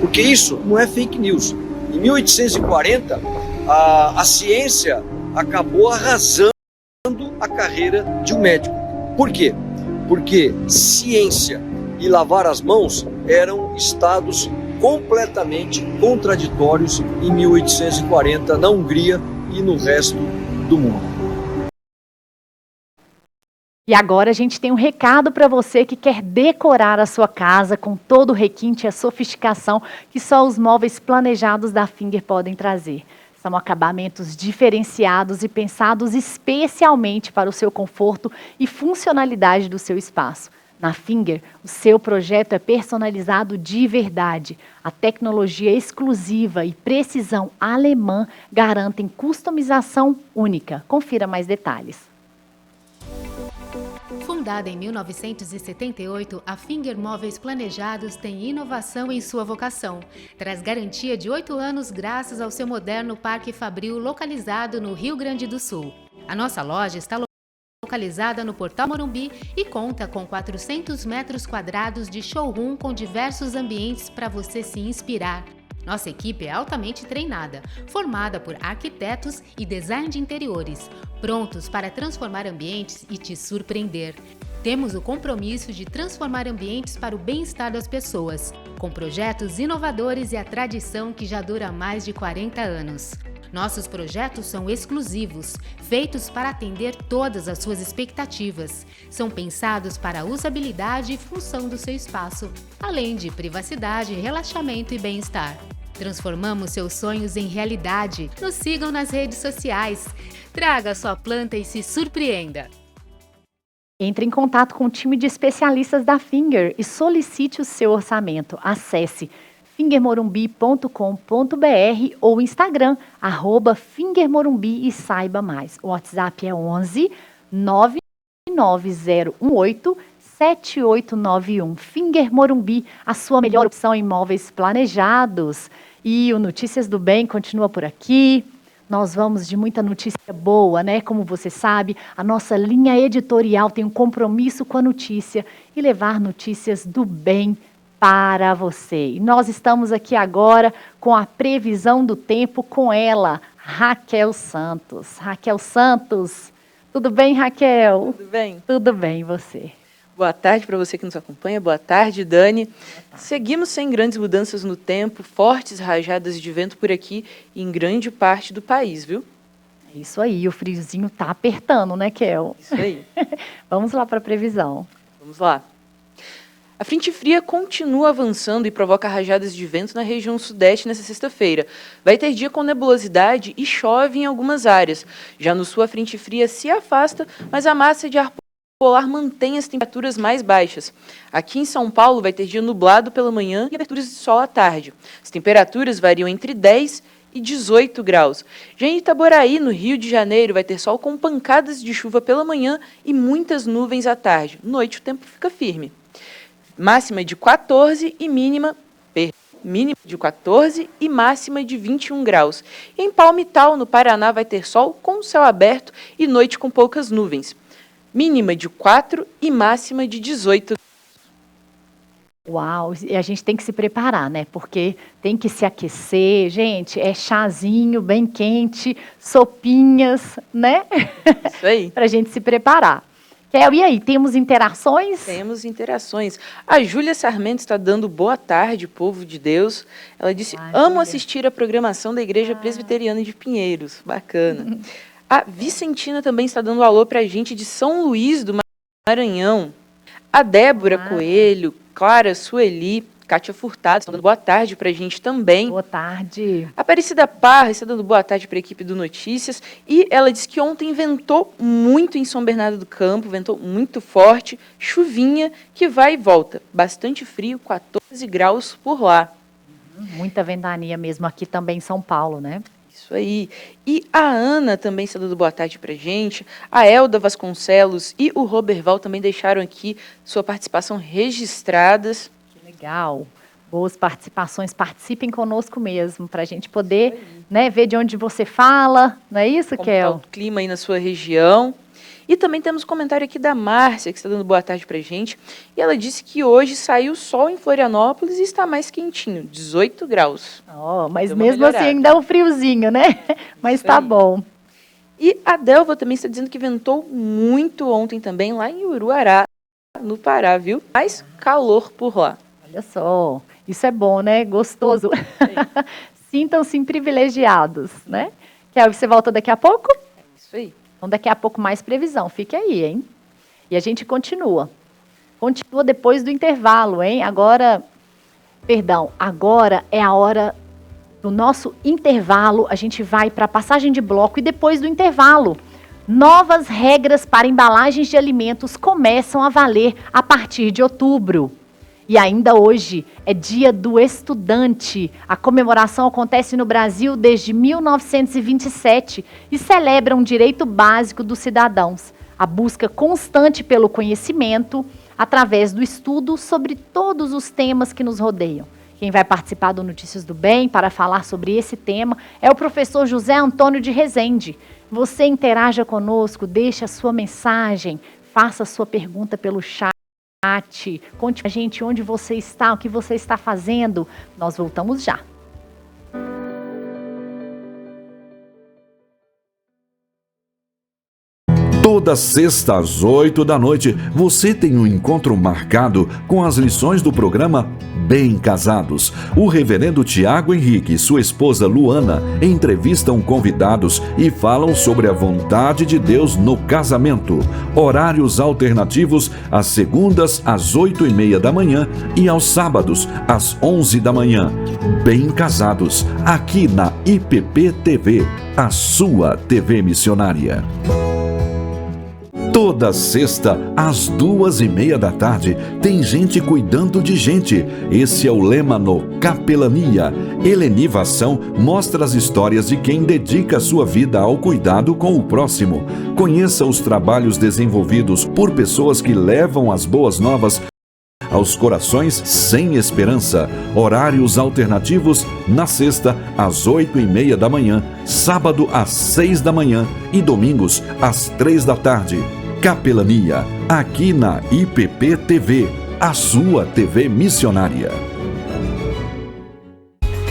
Porque isso não é fake news. Em 1840, a ciência acabou arrasando a carreira de um médico. Por quê? Porque ciência e lavar as mãos eram estados completamente contraditórios em 1840 na Hungria e no resto do mundo. E agora a gente tem um recado para você que quer decorar a sua casa com todo o requinte e a sofisticação que só os móveis planejados da Finger podem trazer. São acabamentos diferenciados e pensados especialmente para o seu conforto e funcionalidade do seu espaço. Na Finger, o seu projeto é personalizado de verdade. A tecnologia exclusiva e precisão alemã garantem customização única. Confira mais detalhes. Fundada em 1978, a Finger Móveis Planejados tem inovação em sua vocação. Traz garantia de 8 anos graças ao seu moderno Parque Fabril localizado no Rio Grande do Sul. A nossa loja está localizada no Portal Morumbi e conta com 400 metros quadrados de showroom com diversos ambientes para você se inspirar. Nossa equipe é altamente treinada, formada por arquitetos e design de interiores, prontos para transformar ambientes e te surpreender. Temos o compromisso de transformar ambientes para o bem-estar das pessoas, com projetos inovadores e a tradição que já dura mais de 40 anos. Nossos projetos são exclusivos, feitos para atender todas as suas expectativas. São pensados para a usabilidade e função do seu espaço, além de privacidade, relaxamento e bem-estar. Transformamos seus sonhos em realidade. Nos sigam nas redes sociais. Traga a sua planta e se surpreenda. Entre em contato com o time de especialistas da Finger e solicite o seu orçamento. Acesse fingermorumbi.com.br ou Instagram, @fingermorumbi e saiba mais. O WhatsApp é 11 99018 7891. Finger Morumbi, a sua melhor opção em imóveis planejados. E o Notícias do Bem continua por aqui. Nós vamos de muita notícia boa, né? Como você sabe, a nossa linha editorial tem um compromisso com a notícia e levar notícias do bem para você. E nós estamos aqui agora com a previsão do tempo com ela, Raquel Santos. Raquel Santos, tudo bem, Raquel? Tudo bem. Tudo bem, e você? Boa tarde para você que nos acompanha. Boa tarde, Dani. Boa tarde. Seguimos sem grandes mudanças no tempo, fortes rajadas de vento por aqui e em grande parte do país, viu? É isso aí, o friozinho tá apertando, né, Kel? Isso aí. Vamos lá para a previsão. Vamos lá. A frente fria continua avançando e provoca rajadas de vento na região sudeste nesta sexta-feira. Vai ter dia com nebulosidade e chove em algumas áreas. Já no sul, a frente fria se afasta, mas a massa de ar polar mantém as temperaturas mais baixas. Aqui em São Paulo vai ter dia nublado pela manhã e aberturas de sol à tarde. As temperaturas variam entre 10 e 18 graus. Já em Itaboraí, no Rio de Janeiro, vai ter sol com pancadas de chuva pela manhã e muitas nuvens à tarde. Noite o tempo fica firme. Máxima de 14 e mínima de 14 e máxima de 21 graus. E em Palmital, no Paraná, vai ter sol com céu aberto e noite com poucas nuvens. Mínima de 4 e máxima de 18. Uau, e a gente tem que se preparar, né? Porque tem que se aquecer, gente, é chazinho bem quente, sopinhas, né? Isso aí. Pra gente se preparar. Kel, e aí, temos interações? Temos interações. A Júlia Sarmento está dando boa tarde, povo de Deus. Ela disse, amo assistir a programação da Igreja Presbiteriana de Pinheiros. Bacana. A Vicentina também está dando alô para a gente de São Luís do Maranhão. A Débora Coelho, Clara Sueli, Kátia Furtado estão dando boa tarde para a gente também. Boa tarde. A Aparecida Parra está dando boa tarde para a equipe do Notícias. E ela disse que ontem ventou muito em São Bernardo do Campo, ventou muito forte, chuvinha que vai e volta. Bastante frio, 14 graus por lá. Muita ventania mesmo aqui também em São Paulo, né? Isso aí. E a Ana também está dando boa tarde para a gente. A Elda Vasconcelos e o Roberval também deixaram aqui sua participação registradas. Que legal. Boas participações. Participem conosco mesmo, para a gente poder, né, ver de onde você fala. Não é isso, Kel? Como está o clima aí na sua região. E também temos comentário aqui da Márcia, que está dando boa tarde para a gente. E ela disse que hoje saiu sol em Florianópolis e está mais quentinho, 18 graus. Oh, mas mesmo assim ainda é um friozinho, né? Mas tá bom. E a Delva também está dizendo que ventou muito ontem também, lá em Uruará, no Pará, viu? Mais calor por lá. Olha só, isso é bom, né? Gostoso. Sintam-se privilegiados, né? Quer que você volta daqui a pouco? É isso aí. Então, daqui a pouco mais previsão. Fique aí, hein? E a gente continua. Continua depois do intervalo, hein? Agora é a hora do nosso intervalo. A gente vai para a passagem de bloco e depois do intervalo. Novas regras para embalagens de alimentos começam a valer a partir de outubro. E ainda hoje é Dia do Estudante. A comemoração acontece no Brasil desde 1927 e celebra um direito básico dos cidadãos, a busca constante pelo conhecimento através do estudo sobre todos os temas que nos rodeiam. Quem vai participar do Notícias do Bem para falar sobre esse tema é o professor José Antônio de Rezende. Você interaja conosco, deixe a sua mensagem, faça a sua pergunta pelo chat, conte pra gente onde você está, o que você está fazendo. Nós voltamos já. Toda sexta às 8 da noite, você tem um encontro marcado com as lições do programa Bem Casados. O reverendo Tiago Henrique e sua esposa Luana entrevistam convidados e falam sobre a vontade de Deus no casamento. Horários alternativos às segundas às 8h30 da manhã e aos sábados às 11 da manhã. Bem Casados, aqui na IPP TV, a sua TV missionária. Toda sexta, às 2h30 da tarde, tem gente cuidando de gente. Esse é o lema no Capelania. Helenivação mostra as histórias de quem dedica sua vida ao cuidado com o próximo. Conheça os trabalhos desenvolvidos por pessoas que levam as boas novas aos corações sem esperança. Horários alternativos na sexta às 8h30 da manhã, sábado às 6 da manhã e domingos às 3 da tarde. Capelania, aqui na IPP TV, a sua TV missionária.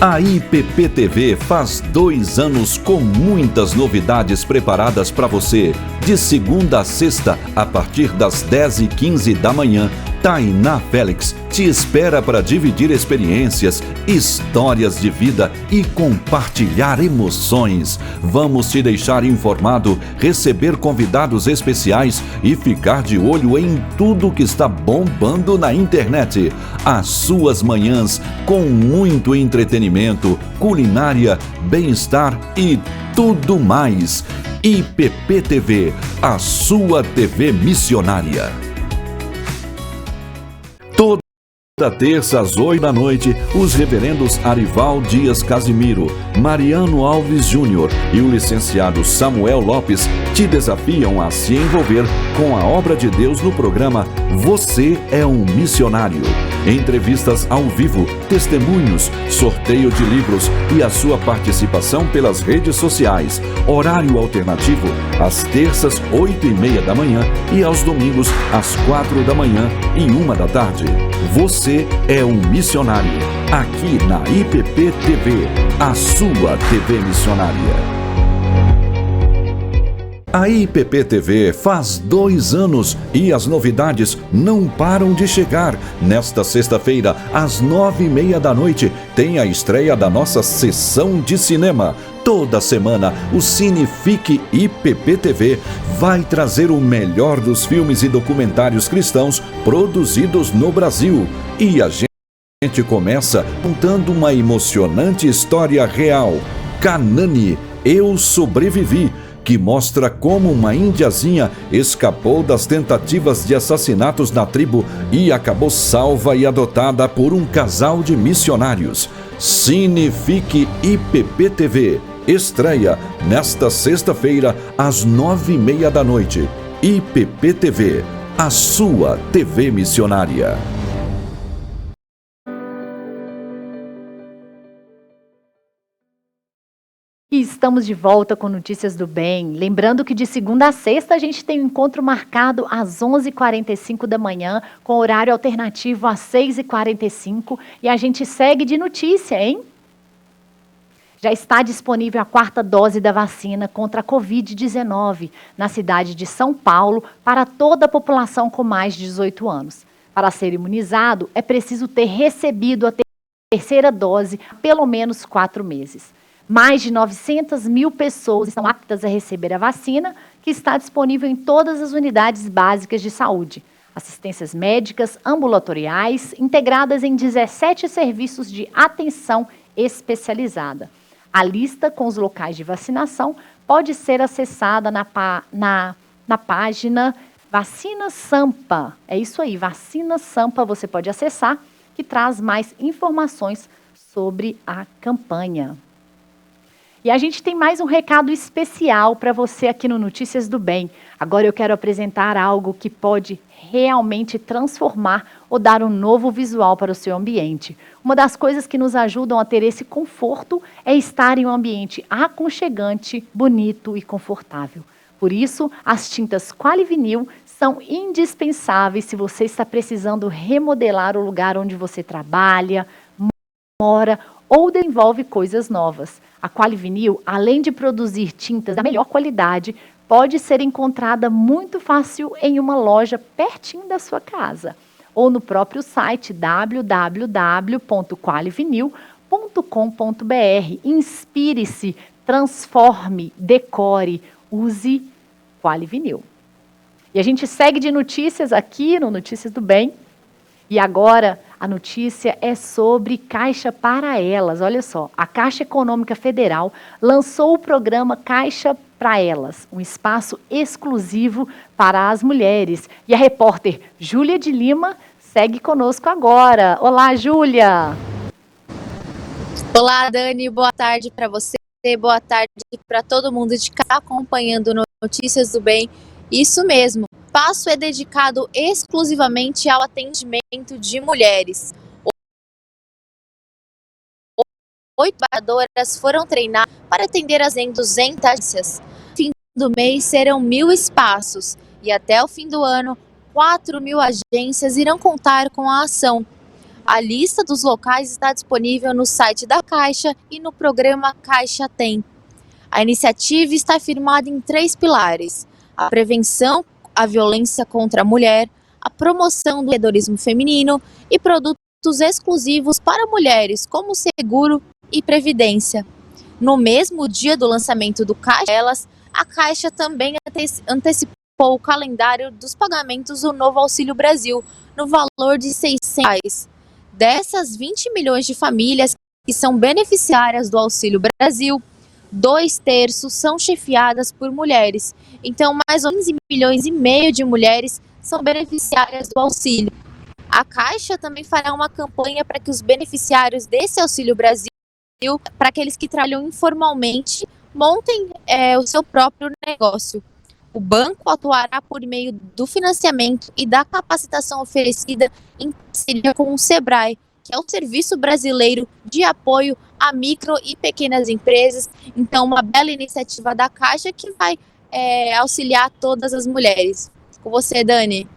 A IPP TV faz 2 anos com muitas novidades preparadas para você. De segunda a sexta, a partir das 10h15 da manhã, Tainá Félix te espera para dividir experiências, histórias de vida e compartilhar emoções. Vamos te deixar informado, receber convidados especiais e ficar de olho em tudo que está bombando na internet. As suas manhãs com muito entretenimento, culinária, bem-estar e tudo mais. IPP TV, a sua TV missionária. Toda terça às 8 da noite, os reverendos Arival Dias Casimiro, Mariano Alves Júnior e o licenciado Samuel Lopes te desafiam a se envolver com a obra de Deus no programa Você é um Missionário. Entrevistas ao vivo, testemunhos, sorteio de livros e a sua participação pelas redes sociais. Horário alternativo, às terças, 8h30 da manhã e aos domingos, às 4 da manhã e 1 da tarde. Você é um missionário. Aqui na IPP TV, a sua TV missionária. A IPP TV faz 2 anos e as novidades não param de chegar. Nesta sexta-feira, às 9h30 da noite, tem a estreia da nossa sessão de cinema. Toda semana, o Cinefique IPP TV vai trazer o melhor dos filmes e documentários cristãos produzidos no Brasil. E a gente começa contando uma emocionante história real. Canani, Eu Sobrevivi, que mostra como uma índiazinha escapou das tentativas de assassinatos na tribo e acabou salva e adotada por um casal de missionários. Cinefique IPP TV estreia nesta sexta-feira às 9h30 da noite. IPP TV, a sua TV missionária. E estamos de volta com Notícias do Bem. Lembrando que de segunda a sexta a gente tem um encontro marcado às 11h45 da manhã, com horário alternativo às 6h45. E a gente segue de notícia, hein? Já está disponível a 4ª dose da vacina contra a Covid-19 na cidade de São Paulo para toda a população com mais de 18 anos. Para ser imunizado, é preciso ter recebido a 3ª dose há pelo menos 4 meses. Mais de 900 mil pessoas estão aptas a receber a vacina, que está disponível em todas as unidades básicas de saúde, assistências médicas ambulatoriais, integradas em 17 serviços de atenção especializada. A lista com os locais de vacinação pode ser acessada na página Vacina Sampa. É isso aí, Vacina Sampa, você pode acessar, que traz mais informações sobre a campanha. E a gente tem mais um recado especial para você aqui no Notícias do Bem. Agora eu quero apresentar algo que pode realmente transformar ou dar um novo visual para o seu ambiente. Uma das coisas que nos ajudam a ter esse conforto é estar em um ambiente aconchegante, bonito e confortável. Por isso, as tintas Qualivinil são indispensáveis se você está precisando remodelar o lugar onde você trabalha, mora ou desenvolve coisas novas. A Qualivinil, além de produzir tintas da melhor qualidade, pode ser encontrada muito fácil em uma loja pertinho da sua casa ou no próprio site www.qualivinil.com.br. Inspire-se, transforme, decore, use Qualivinil. E a gente segue de notícias aqui no Notícias do Bem. E agora a notícia é sobre Caixa para Elas. Olha só, a Caixa Econômica Federal lançou o programa Caixa para Elas, um espaço exclusivo para as mulheres. E a repórter Júlia de Lima segue conosco agora. Olá, Júlia! Olá, Dani, boa tarde para você, boa tarde para todo mundo de casa acompanhando Notícias do Bem. Isso mesmo, o espaço é dedicado exclusivamente ao atendimento de mulheres. 8 trabalhadoras foram treinadas para atender as 200 agências. No fim do mês serão 1.000 espaços e até o fim do ano, 4.000 agências irão contar com a ação. A lista dos locais está disponível no site da Caixa e no programa Caixa Tem. A iniciativa está firmada em 3 pilares: a prevenção à violência contra a mulher, a promoção do empreendedorismo feminino e produtos exclusivos para mulheres, como seguro e previdência. No mesmo dia do lançamento do Caixa Elas, a Caixa também antecipou o calendário dos pagamentos do novo Auxílio Brasil, no valor de R$ 600. Dessas 20 milhões de famílias que são beneficiárias do Auxílio Brasil, 2/3 são chefiadas por mulheres. Então, mais ou menos 15 milhões e meio de mulheres são beneficiárias do auxílio. A Caixa também fará uma campanha para que os beneficiários desse Auxílio Brasil, para aqueles que trabalham informalmente, montem o seu próprio negócio. O banco atuará por meio do financiamento e da capacitação oferecida em parceria com o SEBRAE, que é o Serviço Brasileiro de Apoio a Micro e Pequenas Empresas. Então, uma bela iniciativa da Caixa que vai auxiliar todas as mulheres. Com você, Dani.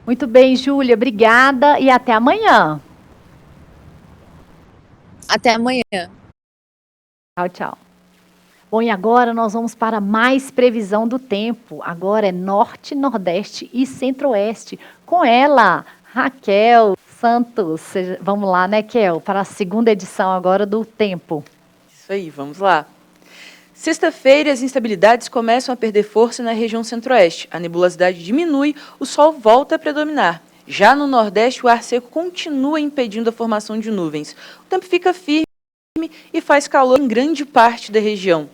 Muito bem, Júlia, obrigada e até amanhã. Até amanhã. Tchau, tchau. Bom, e agora nós vamos para mais previsão do tempo. Agora é Norte, Nordeste e Centro-Oeste. Com ela, Raquel Santos. Vamos lá, né, Kel? Para a segunda edição agora do Tempo. Isso aí, vamos lá. Sexta-feira, as instabilidades começam a perder força na região Centro-Oeste. A nebulosidade diminui, o sol volta a predominar. Já no Nordeste, o ar seco continua impedindo a formação de nuvens. O tempo fica firme e faz calor em grande parte da região.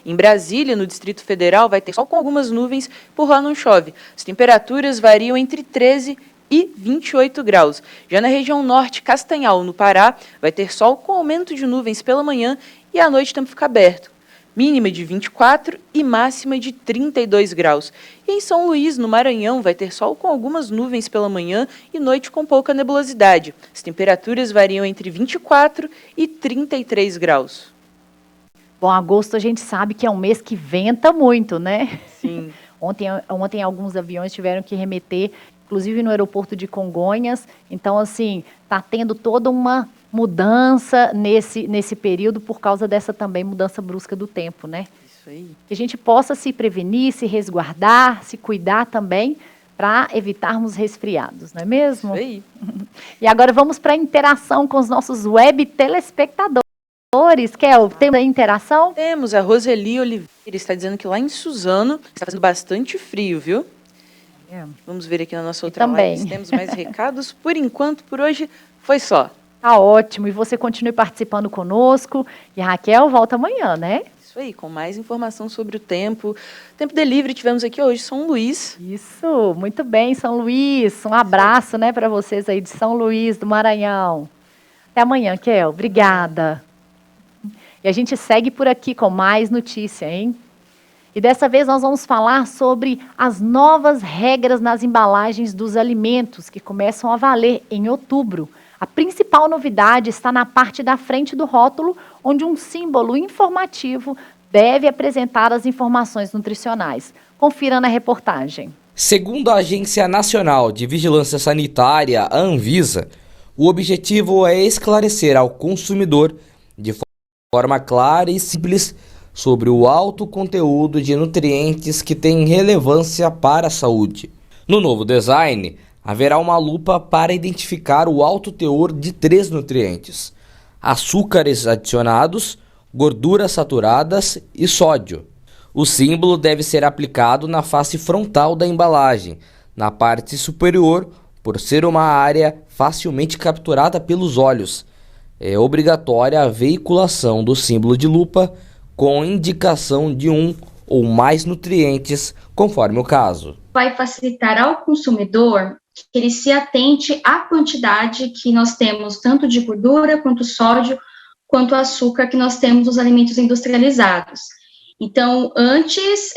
Em Brasília, no Distrito Federal, vai ter sol com algumas nuvens, por lá não chove. As temperaturas variam entre 13 e 28 graus. Já na região norte, Castanhal, no Pará, vai ter sol com aumento de nuvens pela manhã e à noite o tempo fica aberto. Mínima de 24 e máxima de 32 graus. E em São Luís, no Maranhão, vai ter sol com algumas nuvens pela manhã e noite com pouca nebulosidade. As temperaturas variam entre 24 e 33 graus. Bom, agosto a gente sabe que é um mês que venta muito, né? Sim. Ontem alguns aviões tiveram que remeter, inclusive no aeroporto de Congonhas. Então, assim, está tendo toda uma mudança nesse período por causa dessa também mudança brusca do tempo, né? Isso aí. Que a gente possa se prevenir, se resguardar, se cuidar também para evitarmos resfriados, não é mesmo? Isso aí. E agora vamos para a interação com os nossos web telespectadores. Kel, temos a interação? Temos, a Roseli Oliveira está dizendo que lá em Suzano está fazendo bastante frio, viu? Vamos ver aqui na nossa outra live se temos mais recados. Por enquanto, por hoje, foi só. Tá ótimo. E você continue participando conosco. E a Raquel volta amanhã, né? Isso Isso aí, com mais informação sobre o tempo. Tempo Delivery, tivemos aqui hoje São Luís. Isso, muito bem, São Luís. Um abraço, né, para vocês aí de São Luís, do Maranhão. Até amanhã, Kel. Obrigada. E a gente segue por aqui com mais notícia, hein? E dessa vez nós vamos falar sobre as novas regras nas embalagens dos alimentos que começam a valer em outubro. A principal novidade está na parte da frente do rótulo, onde um símbolo informativo deve apresentar as informações nutricionais. Confira na reportagem. Segundo a Agência Nacional de Vigilância Sanitária, a Anvisa, o objetivo é esclarecer ao consumidor, de forma clara e simples, sobre o alto conteúdo de nutrientes que tem relevância para a saúde. No novo design, haverá uma lupa para identificar o alto teor de 3 nutrientes: açúcares adicionados, gorduras saturadas e sódio. O símbolo deve ser aplicado na face frontal da embalagem, na parte superior, por ser uma área facilmente capturada pelos olhos. É obrigatória a veiculação do símbolo de lupa com indicação de um ou mais nutrientes, conforme o caso. Vai facilitar ao consumidor que ele se atente à quantidade que nós temos, tanto de gordura, quanto sódio, quanto açúcar que nós temos nos alimentos industrializados. Então, antes,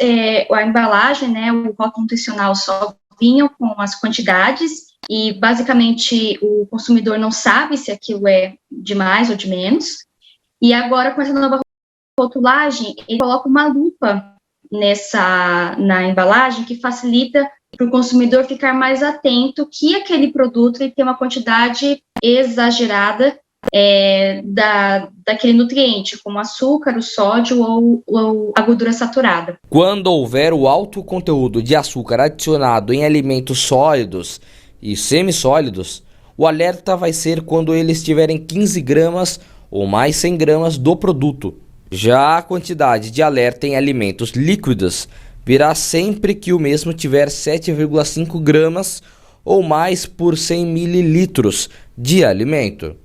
a embalagem, né, o rótulo nutricional só vinha com as quantidades e, basicamente, o consumidor não sabe se aquilo é de mais ou de menos. E agora, com essa nova rotulagem, ele coloca uma lupa na embalagem que facilita para o consumidor ficar mais atento que aquele produto ele tem uma quantidade exagerada daquele nutriente, como açúcar, o sódio ou a gordura saturada. Quando houver o alto conteúdo de açúcar adicionado em alimentos sólidos e semissólidos, o alerta vai ser quando eles tiverem 15 gramas ou mais 100 gramas do produto. Já a quantidade de alerta em alimentos líquidos virá sempre que o mesmo tiver 7,5 gramas ou mais por 100 mililitros de alimento.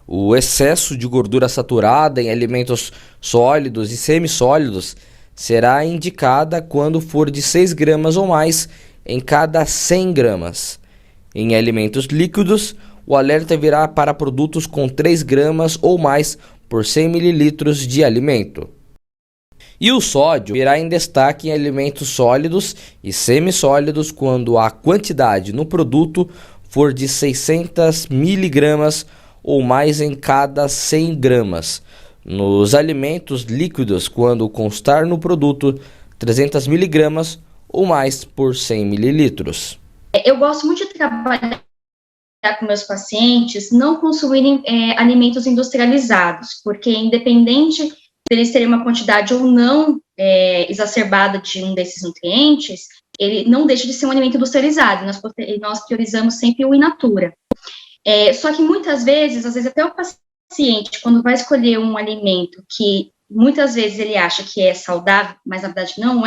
O excesso de gordura saturada em alimentos sólidos e semissólidos será indicada quando for de 6 gramas ou mais em cada 100 gramas. Em alimentos líquidos, o alerta virá para produtos com 3 gramas ou mais por 100 mililitros de alimento. E o sódio virá em destaque em alimentos sólidos e semissólidos quando a quantidade no produto for de 600 miligramas ou mais em cada 100 gramas. Nos alimentos líquidos, quando constar no produto 300 miligramas ou mais por 100 mililitros. Eu gosto muito de trabalhar com meus pacientes não consumirem alimentos industrializados, porque independente deles terem uma quantidade ou não exacerbada de um desses nutrientes, ele não deixa de ser um alimento industrializado. Nós priorizamos sempre o in natura. Só que muitas vezes, às vezes até o paciente, quando vai escolher um alimento que muitas vezes ele acha que é saudável, mas na verdade não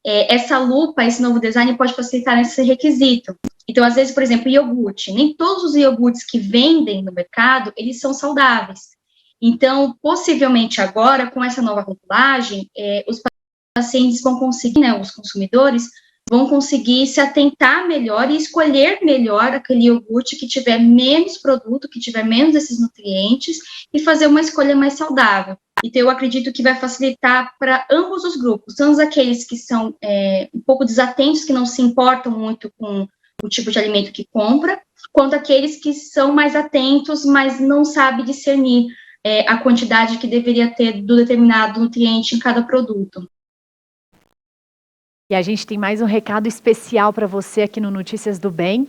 essa lupa, esse novo design pode facilitar esse requisito. Então, às vezes, por exemplo, iogurte, nem todos os iogurtes que vendem no mercado, eles são saudáveis. Então, possivelmente agora, com essa nova rotulagem, os pacientes vão conseguir, né, os consumidores, vão conseguir se atentar melhor e escolher melhor aquele iogurte que tiver menos produto, que tiver menos desses nutrientes e fazer uma escolha mais saudável. Então, eu acredito que vai facilitar para ambos os grupos, tanto aqueles que são um pouco desatentos, que não se importam muito com o tipo de alimento que compra, quanto aqueles que são mais atentos, mas não sabem discernir a quantidade que deveria ter do determinado nutriente em cada produto. E a gente tem mais um recado especial para você aqui no Notícias do Bem.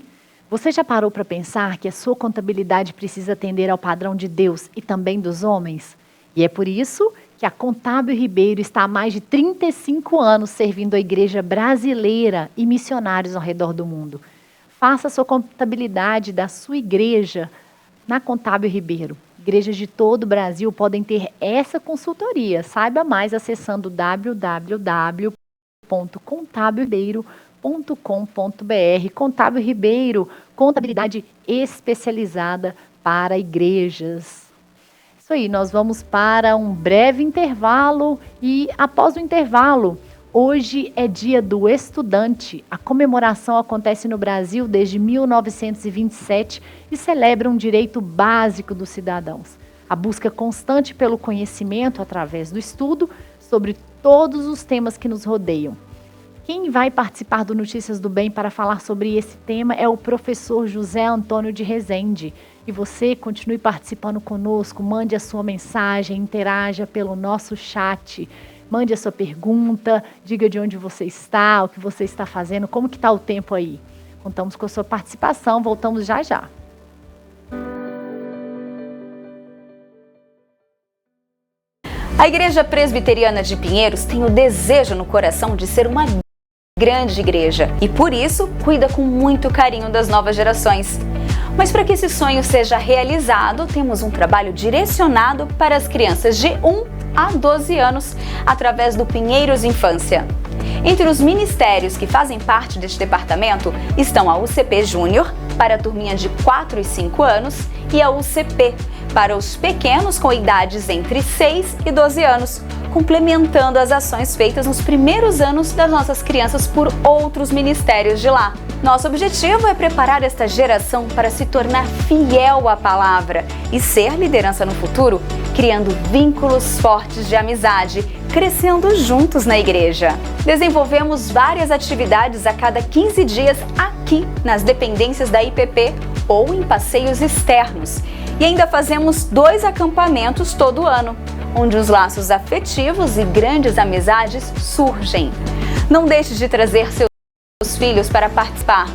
Você já parou para pensar que a sua contabilidade precisa atender ao padrão de Deus e também dos homens? E é por isso que a Contábil Ribeiro está há mais de 35 anos servindo a igreja brasileira e missionários ao redor do mundo. Faça a sua contabilidade da sua igreja na Contábil Ribeiro. Igrejas de todo o Brasil podem ter essa consultoria. Saiba mais acessando www.contabilribeiro.com.br. Contábil Ribeiro, contabilidade especializada para igrejas. Isso aí, nós vamos para um breve intervalo e após o intervalo, hoje é dia do estudante. A comemoração acontece no Brasil desde 1927 e celebra um direito básico dos cidadãos. A busca constante pelo conhecimento através do estudo sobre todos os temas que nos rodeiam. Quem vai participar do Notícias do Bem para falar sobre esse tema é o professor José Antônio de Rezende. E você continue participando conosco, mande a sua mensagem, interaja pelo nosso chat, mande a sua pergunta, diga de onde você está, o que você está fazendo, como que está o tempo aí. Contamos com a sua participação, voltamos já já. A Igreja Presbiteriana de Pinheiros tem o desejo no coração de ser uma grande igreja e, por isso, cuida com muito carinho das novas gerações. Mas para que esse sonho seja realizado, temos um trabalho direcionado para as crianças de 1 a 12 anos, através do Pinheiros Infância. Entre os ministérios que fazem parte deste departamento estão a UCP Júnior, para a turminha de 4 e 5 anos, e a UCP, para os pequenos com idades entre 6 e 12 anos, complementando as ações feitas nos primeiros anos das nossas crianças por outros ministérios de lá. Nosso objetivo é preparar esta geração para se tornar fiel à palavra e ser liderança no futuro, criando vínculos fortes de amizade, crescendo juntos na igreja. Desenvolvemos várias atividades a cada 15 dias aqui nas dependências da IPP ou em passeios externos. E ainda fazemos 2 acampamentos todo ano, onde os laços afetivos e grandes amizades surgem. Não deixe de trazer seus filhos para participar.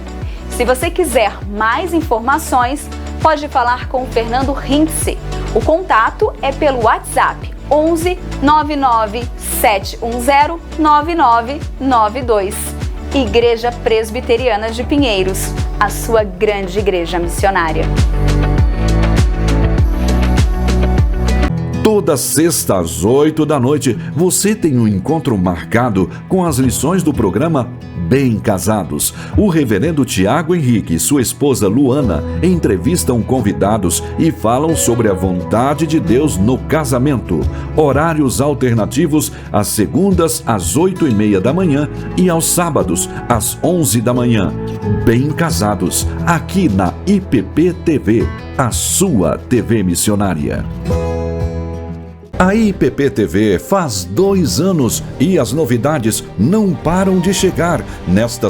Se você quiser mais informações, pode falar com o Fernando Rintze. O contato é pelo WhatsApp 11 99 710 9992. Igreja Presbiteriana de Pinheiros, a sua grande igreja missionária. Toda sexta às 8 da noite, você tem um encontro marcado com as lições do programa Bem Casados. O reverendo Tiago Henrique e sua esposa Luana entrevistam convidados e falam sobre a vontade de Deus no casamento. Horários alternativos às segundas às 8h30 da manhã e aos sábados às 11 da manhã. Bem Casados, aqui na IPP TV, a sua TV missionária. A IPP TV faz 2 anos e as novidades não param de chegar. Nesta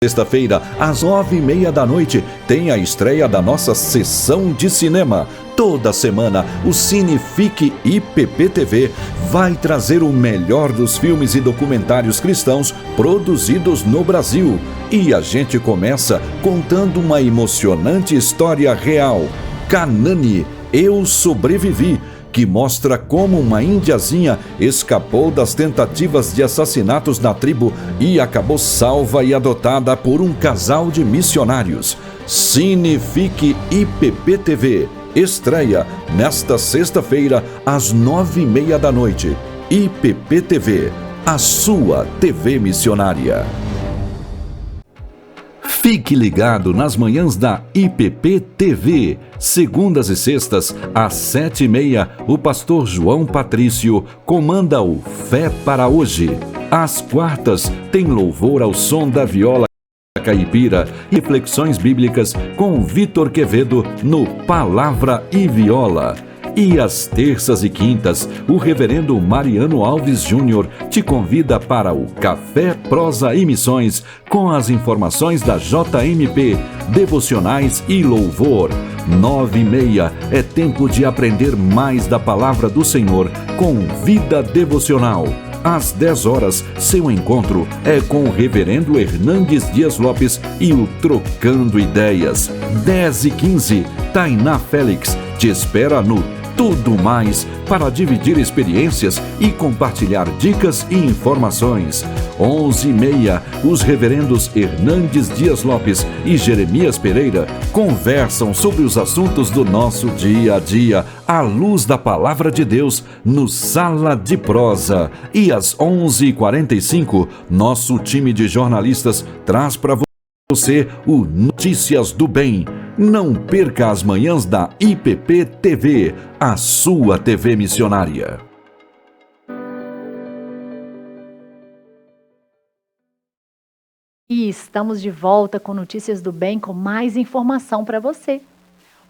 sexta-feira, às 9h30 da noite, tem a estreia da nossa sessão de cinema. Toda semana, o Cinefique IPP TV vai trazer o melhor dos filmes e documentários cristãos produzidos no Brasil. E a gente começa contando uma emocionante história real. Canani, Eu Sobrevivi, que mostra como uma índiazinha escapou das tentativas de assassinatos na tribo e acabou salva e adotada por um casal de missionários. Cinefique IPP TV estreia nesta sexta-feira às 9h30 da noite. IPP TV, a sua TV missionária. Fique ligado nas manhãs da IPP TV. Segundas e sextas, às 7h30, o pastor João Patrício comanda o Fé para Hoje. Às quartas, tem louvor ao som da viola caipira e reflexões bíblicas com Vitor Quevedo no Palavra e Viola. E às terças e quintas, o reverendo Mariano Alves Júnior te convida para o Café, Prosa e Missões com as informações da JMP, devocionais e louvor. 9h30 é tempo de aprender mais da Palavra do Senhor com Vida Devocional. Às 10 horas, seu encontro é com o reverendo Hernandes Dias Lopes e o Trocando Ideias. 10h15, Tainá Félix te espera no Tudo Mais para dividir experiências e compartilhar dicas e informações. 11h30, os reverendos Hernandes Dias Lopes e Jeremias Pereira conversam sobre os assuntos do nosso dia a dia, à luz da Palavra de Deus, no Sala de Prosa. E às 11h45, nosso time de jornalistas traz para você o Notícias do Bem. Não perca as manhãs da IPP TV, a sua TV missionária. E estamos de volta com Notícias do Bem, com mais informação para você.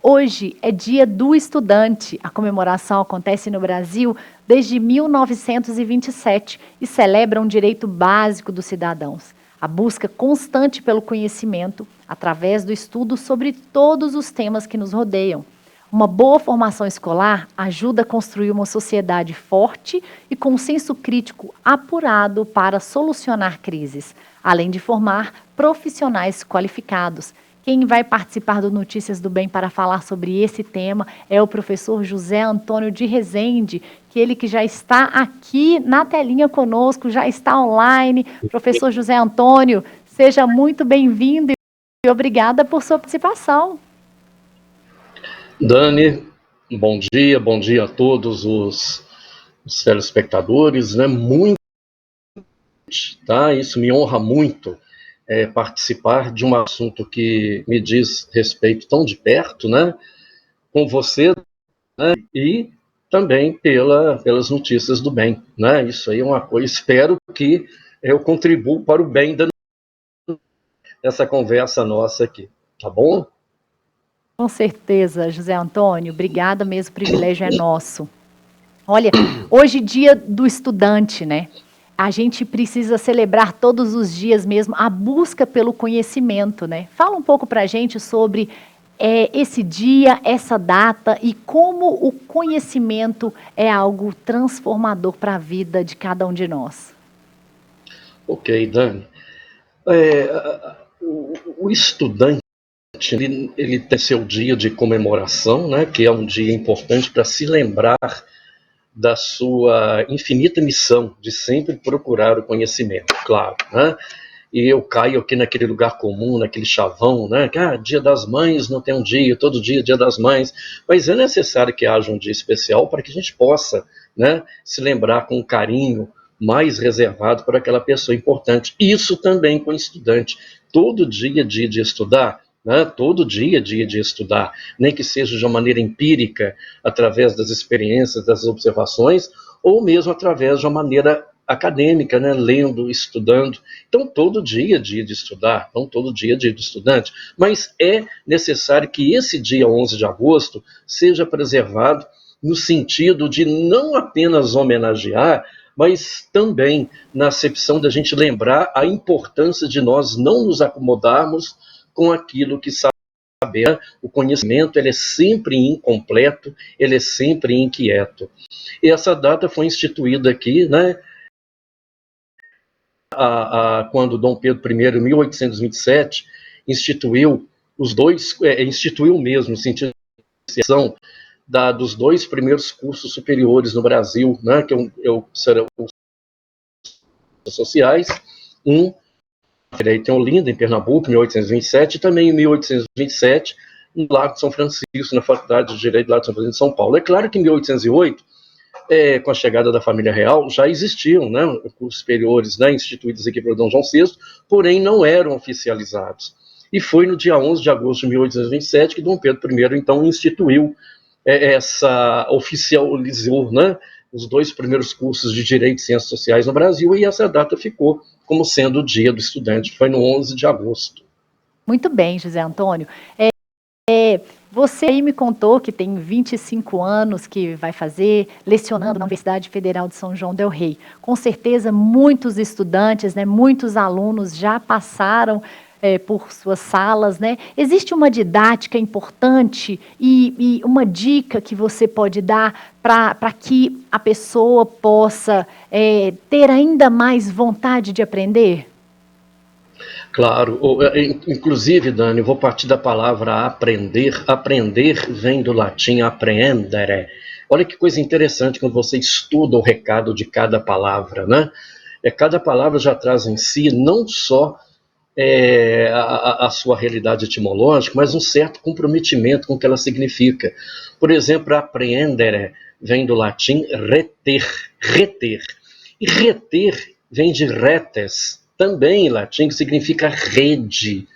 Hoje é Dia do Estudante. A comemoração acontece no Brasil desde 1927 e celebra um direito básico dos cidadãos. A busca constante pelo conhecimento através do estudo sobre todos os temas que nos rodeiam. Uma boa formação escolar ajuda a construir uma sociedade forte e com um senso crítico apurado para solucionar crises, além de formar profissionais qualificados. Quem vai participar do Notícias do Bem para falar sobre esse tema é o professor José Antônio de Rezende, que já está aqui na telinha conosco, já está online. Professor José Antônio, seja muito bem-vindo e obrigada por sua participação. Dani, bom dia a todos os telespectadores, né? Muito, tá? Isso me honra muito participar de um assunto que me diz respeito tão de perto, né? Com você, né? E também pelas notícias do bem, né? Isso aí é uma coisa. Espero que eu contribuo para o bem dessa conversa nossa aqui, tá bom? Com certeza, José Antônio, obrigada mesmo, o privilégio é nosso. Olha, hoje é Dia do Estudante, né? A gente precisa celebrar todos os dias mesmo a busca pelo conhecimento, né? Fala um pouco para a gente sobre esse dia, essa data e como o conhecimento é algo transformador para a vida de cada um de nós. Ok, Dani. O estudante, ele tem seu dia de comemoração, né, que é um dia importante para se lembrar da sua infinita missão de sempre procurar o conhecimento, claro, né? E eu caio aqui naquele lugar comum, naquele chavão, né? Dia das Mães não tem um dia, todo dia é Dia das Mães, mas é necessário que haja um dia especial para que a gente possa, né, se lembrar com carinho mais reservado para aquela pessoa importante. Isso também com o estudante. Todo dia é dia de estudar, né? Todo dia é dia de estudar, nem que seja de uma maneira empírica, através das experiências, das observações, ou mesmo através de uma maneira acadêmica, né? Lendo, estudando. Então, todo dia é dia de estudar, então todo dia é dia do estudante. Mas é necessário que esse dia 11 de agosto seja preservado no sentido de não apenas homenagear, mas também na acepção da gente lembrar a importância de nós não nos acomodarmos com aquilo que sabemos. O conhecimento ele é sempre incompleto, ele é sempre inquieto. E essa data foi instituída aqui, né, quando Dom Pedro I, em 1827, instituiu instituiu mesmo o sentido de dos dois primeiros cursos superiores no Brasil, né, que serão os sociais, tem Olinda, em Pernambuco, em 1827, e também em 1827, no Lago de São Francisco, na Faculdade de Direito do Lago de São Francisco de São Paulo. É claro que em 1808, com a chegada da família real, já existiam, né, cursos superiores, né, instituídos aqui pelo Dom João VI, porém não eram oficializados. E foi no dia 11 de agosto de 1827 que Dom Pedro I, então, instituiu oficializou, né, os dois primeiros cursos de Direito e Ciências Sociais no Brasil, e essa data ficou como sendo o Dia do Estudante, foi no 11 de agosto. Muito bem, José Antônio. Você aí me contou que tem 25 anos que vai fazer, lecionando na Universidade Federal de São João del Rei. Com certeza, muitos estudantes, né, muitos alunos já passaram por suas salas, né? Existe uma didática importante e uma dica que você pode dar para que a pessoa possa ter ainda mais vontade de aprender? Claro, inclusive, Dani, vou partir da palavra aprender. Aprender vem do latim apprehendere. Olha que coisa interessante quando você estuda o recado de cada palavra, né? Cada palavra já traz em si não só a sua realidade etimológica, mas um certo comprometimento com o que ela significa. Por exemplo, apprehendere vem do latim reter, reter. E reter vem de retes, também em latim, que significa rede.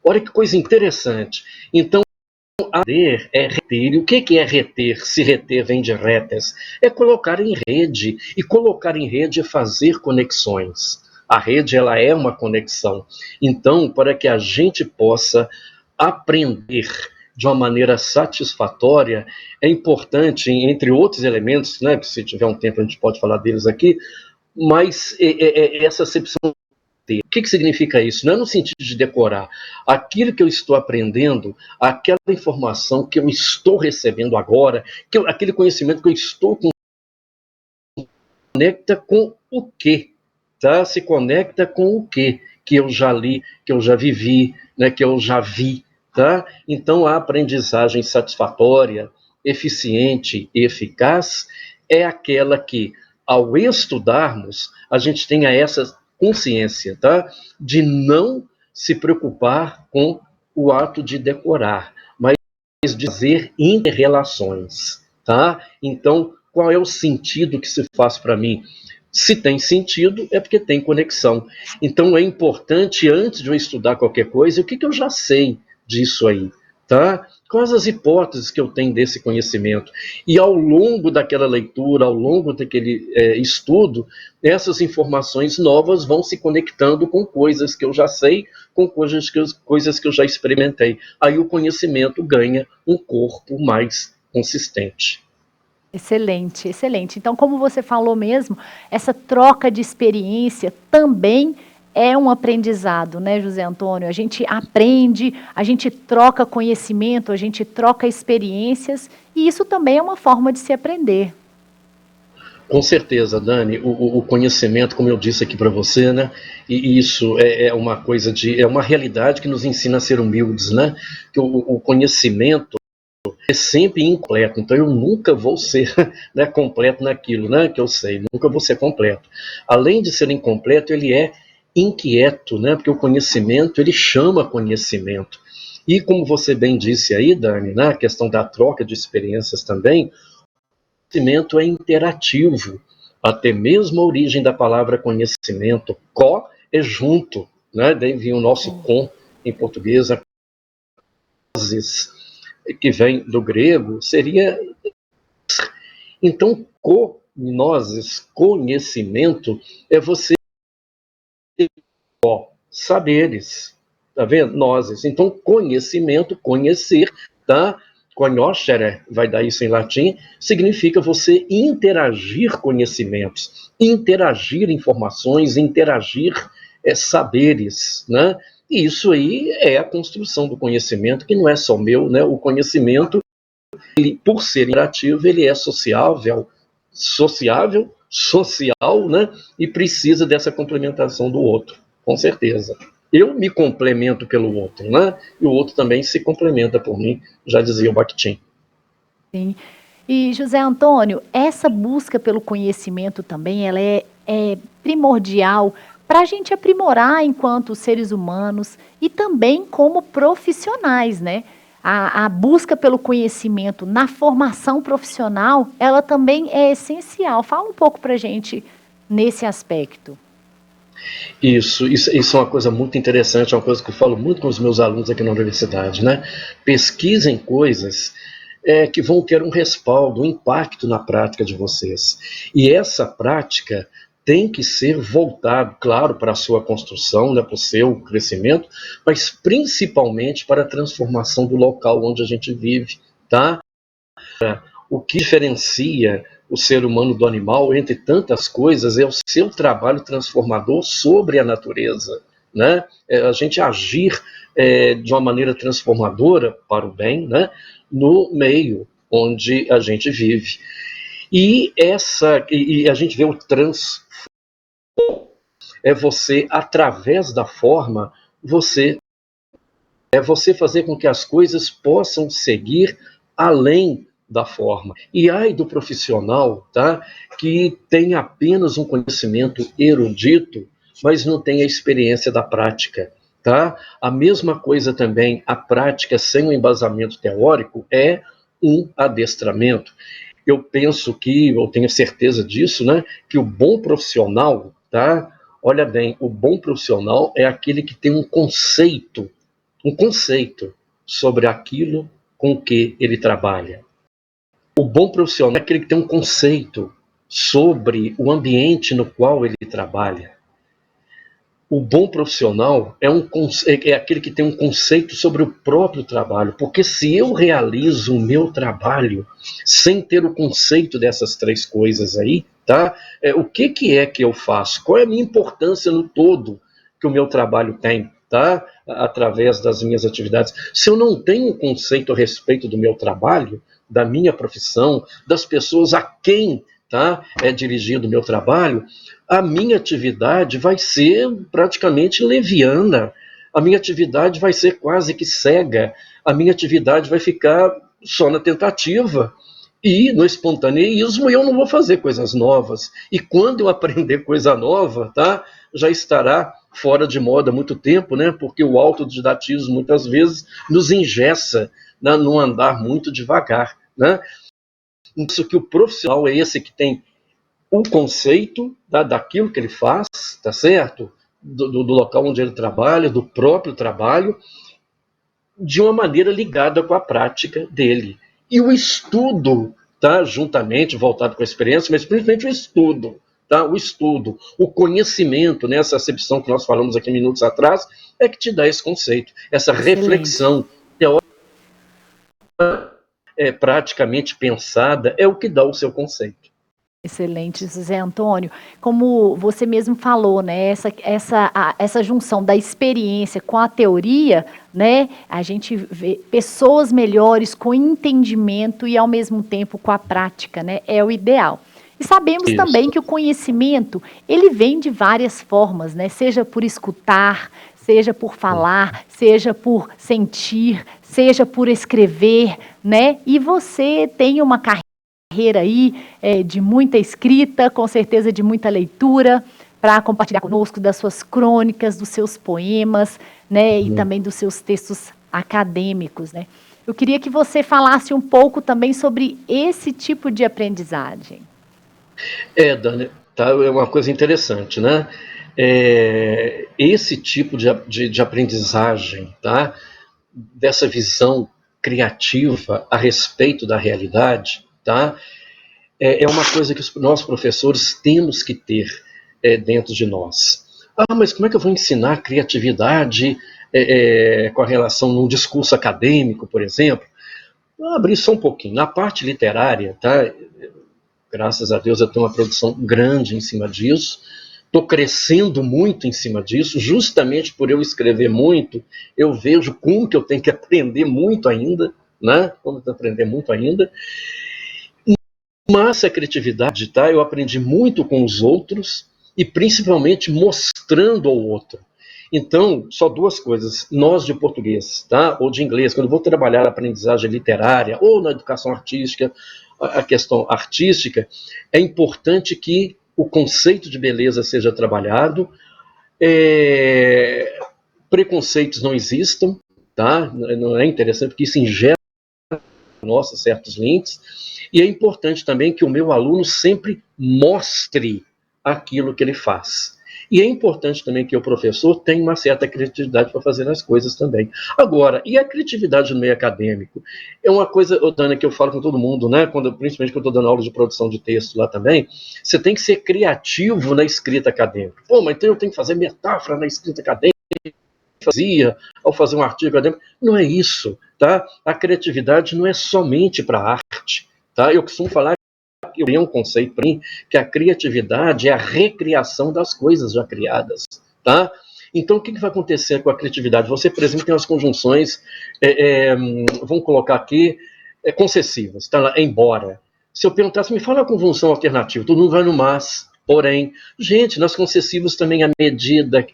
Olha que coisa interessante. Então, aprender é reter. E o que é reter? Se reter vem de retes, é colocar em rede. E colocar em rede é fazer conexões. A rede, ela é uma conexão. Então, para que a gente possa aprender de uma maneira satisfatória, é importante, entre outros elementos, né, que se tiver um tempo a gente pode falar deles aqui, mas essa acepção. O que significa isso? Não é no sentido de decorar. Aquilo que eu estou aprendendo, aquela informação que eu estou recebendo agora, aquele conhecimento que eu estou conecta com o quê? Tá? Se conecta com o quê? Que eu já li, que eu já vivi, né, que eu já vi. Tá? Então, a aprendizagem satisfatória, eficiente e eficaz é aquela que, ao estudarmos, a gente tenha essa consciência, tá? De não se preocupar com o ato de decorar, mas de fazer interrelações, tá? Então, qual é o sentido que se faz para mim? Se tem sentido, é porque tem conexão. Então, é importante, antes de eu estudar qualquer coisa, o que eu já sei disso aí, tá? Quais as hipóteses que eu tenho desse conhecimento? E ao longo daquela leitura, ao longo daquele estudo, essas informações novas vão se conectando com coisas que eu já sei, com coisas que eu já experimentei. Aí o conhecimento ganha um corpo mais consistente. Excelente, excelente. Então, como você falou mesmo, essa troca de experiência também é um aprendizado, né, José Antônio? A gente aprende, a gente troca conhecimento, a gente troca experiências, e isso também é uma forma de se aprender. Com certeza, Dani, o conhecimento, como eu disse aqui para você, né, e isso é uma coisa é uma realidade que nos ensina a ser humildes, né, que o conhecimento é sempre incompleto, então eu nunca vou ser, né, completo naquilo, né, que eu sei, nunca vou ser completo. Além de ser incompleto, ele é inquieto, né, porque o conhecimento, ele chama conhecimento. E como você bem disse aí, Dani, né, a questão da troca de experiências também, o conhecimento é interativo, até mesmo a origem da palavra conhecimento, co é junto, né, daí vem o nosso com em português, a que vem do grego, seria. Então, nozes, conhecimento, é você saberes, tá vendo? Nozes. Então, conhecimento, conhecer, tá? Conoscere, vai dar isso em latim, significa você interagir conhecimentos, interagir informações, interagir saberes, né? E isso aí é a construção do conhecimento, que não é só meu, né? O conhecimento, ele, por ser interativo, ele é sociável, social, né? E precisa dessa complementação do outro, com certeza. Eu me complemento pelo outro, né? E o outro também se complementa por mim, já dizia o Bakhtin. Sim. E, José Antônio, essa busca pelo conhecimento também, ela é primordial para a gente aprimorar enquanto seres humanos e também como profissionais, né? A busca pelo conhecimento na formação profissional, ela também é essencial. Fala um pouco para a gente nesse aspecto. Isso é uma coisa muito interessante, é uma coisa que eu falo muito com os meus alunos aqui na universidade, né? Pesquisem coisas que vão ter um respaldo, um impacto na prática de vocês. E essa prática tem que ser voltado, claro, para a sua construção, né, para o seu crescimento, mas principalmente para a transformação do local onde a gente vive, tá? O que diferencia o ser humano do animal, entre tantas coisas, é o seu trabalho transformador sobre a natureza, né? A gente agir de uma maneira transformadora para o bem, né? No meio onde a gente vive. E a gente vê o é você, através da forma, você fazer com que as coisas possam seguir além da forma. E ai do profissional, tá, que tem apenas um conhecimento erudito, mas não tem a experiência da prática. Tá? A mesma coisa também, a prática sem um embasamento teórico é um adestramento. Eu penso eu tenho certeza disso, né, que o bom profissional, tá? Olha bem, o bom profissional é aquele que tem um conceito sobre aquilo com que ele trabalha. O bom profissional é aquele que tem um conceito sobre o ambiente no qual ele trabalha. O bom profissional é aquele que tem um conceito sobre o próprio trabalho, porque se eu realizo o meu trabalho sem ter o conceito dessas três coisas aí, tá? O que é que eu faço? Qual é a minha importância no todo que o meu trabalho tem, tá? Através das minhas atividades. Se eu não tenho um conceito a respeito do meu trabalho, da minha profissão, das pessoas a quem, tá, é dirigido o meu trabalho, a minha atividade vai ser praticamente leviana, a minha atividade vai ser quase que cega, a minha atividade vai ficar só na tentativa e no espontaneísmo, eu não vou fazer coisas novas. E quando eu aprender coisa nova, tá, já estará fora de moda há muito tempo, né, porque o autodidatismo muitas vezes nos engessa, né, num andar muito devagar, né? Isso que o profissional é esse que tem o conceito, tá, daquilo que ele faz, tá certo? Do local onde ele trabalha, do próprio trabalho, de uma maneira ligada com a prática dele. E o estudo, tá, juntamente, voltado com a experiência, mas principalmente o estudo, tá? O estudo, o conhecimento, né, essa acepção que nós falamos aqui minutos atrás, é que te dá esse conceito, essa reflexão teórica praticamente pensada, é o que dá o seu conceito. Excelente, José Antônio. Como você mesmo falou, né, essa junção da experiência com a teoria, né, a gente vê pessoas melhores com entendimento e ao mesmo tempo com a prática, né, é o ideal. E sabemos também que o conhecimento, ele vem de várias formas, né, seja por escutar, seja por falar, seja por sentir, seja por escrever, né, e você tem uma carreira aí de muita escrita, com certeza de muita leitura, para compartilhar conosco das suas crônicas, dos seus poemas, né, e também dos seus textos acadêmicos, né. Eu queria que você falasse um pouco também sobre esse tipo de aprendizagem. Dani, tá, é uma coisa interessante, né? Esse tipo de aprendizagem, tá, dessa visão criativa a respeito da realidade, tá, é uma coisa que nós professores temos que ter dentro de nós. Mas como é que eu vou ensinar criatividade com a relação num discurso acadêmico, por exemplo? Vou abrir só um pouquinho. Na parte literária, tá, graças a Deus eu tenho uma produção grande em cima disso, estou crescendo muito em cima disso, justamente por eu escrever muito, eu vejo como que eu tenho que aprender muito ainda, né? Como eu aprender muito ainda. Mas a criatividade, tá? Eu aprendi muito com os outros e principalmente mostrando ao outro. Então, só duas coisas. Nós de português, tá? Ou de inglês, quando eu vou trabalhar a aprendizagem literária ou na educação artística, a questão artística, é importante que o conceito de beleza seja trabalhado, preconceitos não existam, tá? Não é interessante porque isso ingera nossa, certos links, e é importante também que o meu aluno sempre mostre aquilo que ele faz. E é importante também que o professor tenha uma certa criatividade para fazer as coisas também. Agora, e a criatividade no meio acadêmico? É uma coisa, Dana, que eu falo com todo mundo, né? Principalmente quando eu estou dando aula de produção de texto lá também, você tem que ser criativo na escrita acadêmica. Mas então eu tenho que fazer metáfora na escrita acadêmica, ao fazer um artigo acadêmico. Não é isso, tá? A criatividade não é somente para a arte, tá? Eu costumo falar que eu tenho um conceito para mim, que a criatividade é a recriação das coisas já criadas, tá? Então, o que vai acontecer com a criatividade? Você, por exemplo, tem as conjunções, vamos colocar aqui, concessivas, tá lá, embora. Se eu perguntasse, me fala a conjunção alternativa, todo mundo vai no mas, porém. Gente, nas concessivas também a medida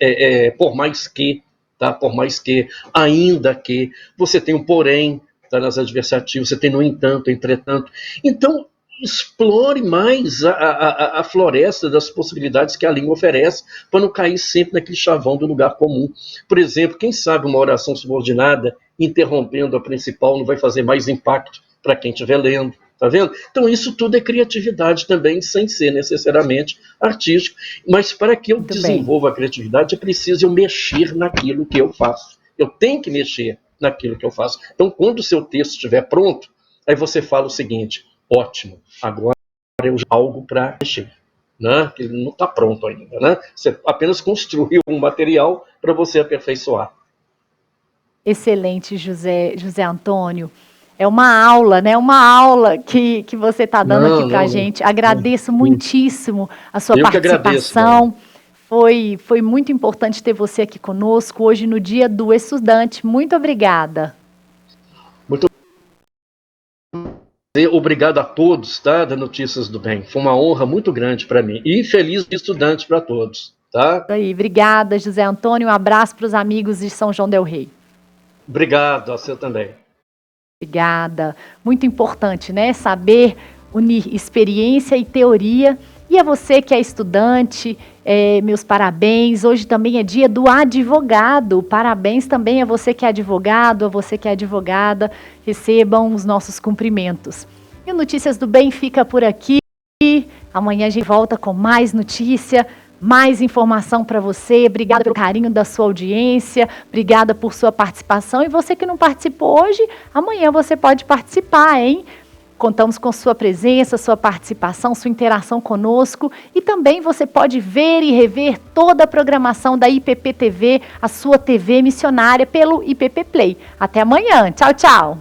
por mais que, tá? Por mais que, ainda que, você tem um porém, tá? Nas adversativas, você tem no entanto, entretanto. Então, explore mais a floresta das possibilidades que a língua oferece, para não cair sempre naquele chavão do lugar comum. Por exemplo, quem sabe uma oração subordinada, interrompendo a principal, não vai fazer mais impacto para quem estiver lendo, tá vendo? Então isso tudo é criatividade também, sem ser necessariamente artístico, mas para que eu desenvolva a criatividade, é preciso eu mexer naquilo que eu faço. Eu tenho que mexer naquilo que eu faço. Então, quando o seu texto estiver pronto, aí você fala o seguinte: ótimo, agora eu já tenho algo para mexer, né? Que não está pronto ainda, né? Você apenas construiu um material para você aperfeiçoar. Excelente, José Antônio. É uma aula, né? Uma aula que você está dando aqui para a gente. Agradeço muitíssimo a sua participação. Foi muito importante ter você aqui conosco hoje no Dia do Estudante. Muito obrigada. Muito obrigado a todos, tá? Da Notícias do Bem. Foi uma honra muito grande para mim. E feliz estudante para todos, tá? Aí, obrigada, José Antônio. Um abraço para os amigos de São João del Rei. Obrigado, a você também. Obrigada. Muito importante, né? Saber unir experiência e teoria. E a você que é estudante, meus parabéns. Hoje também é dia do advogado. Parabéns também a você que é advogado, a você que é advogada. Recebam os nossos cumprimentos. E o Notícias do Bem fica por aqui. Amanhã a gente volta com mais notícia, mais informação para você. Obrigada pelo carinho da sua audiência, obrigada por sua participação. E você que não participou hoje, amanhã você pode participar, hein? Contamos com sua presença, sua participação, sua interação conosco. E também você pode ver e rever toda a programação da IPP TV, a sua TV missionária, pelo IPP Play. Até amanhã. Tchau, tchau.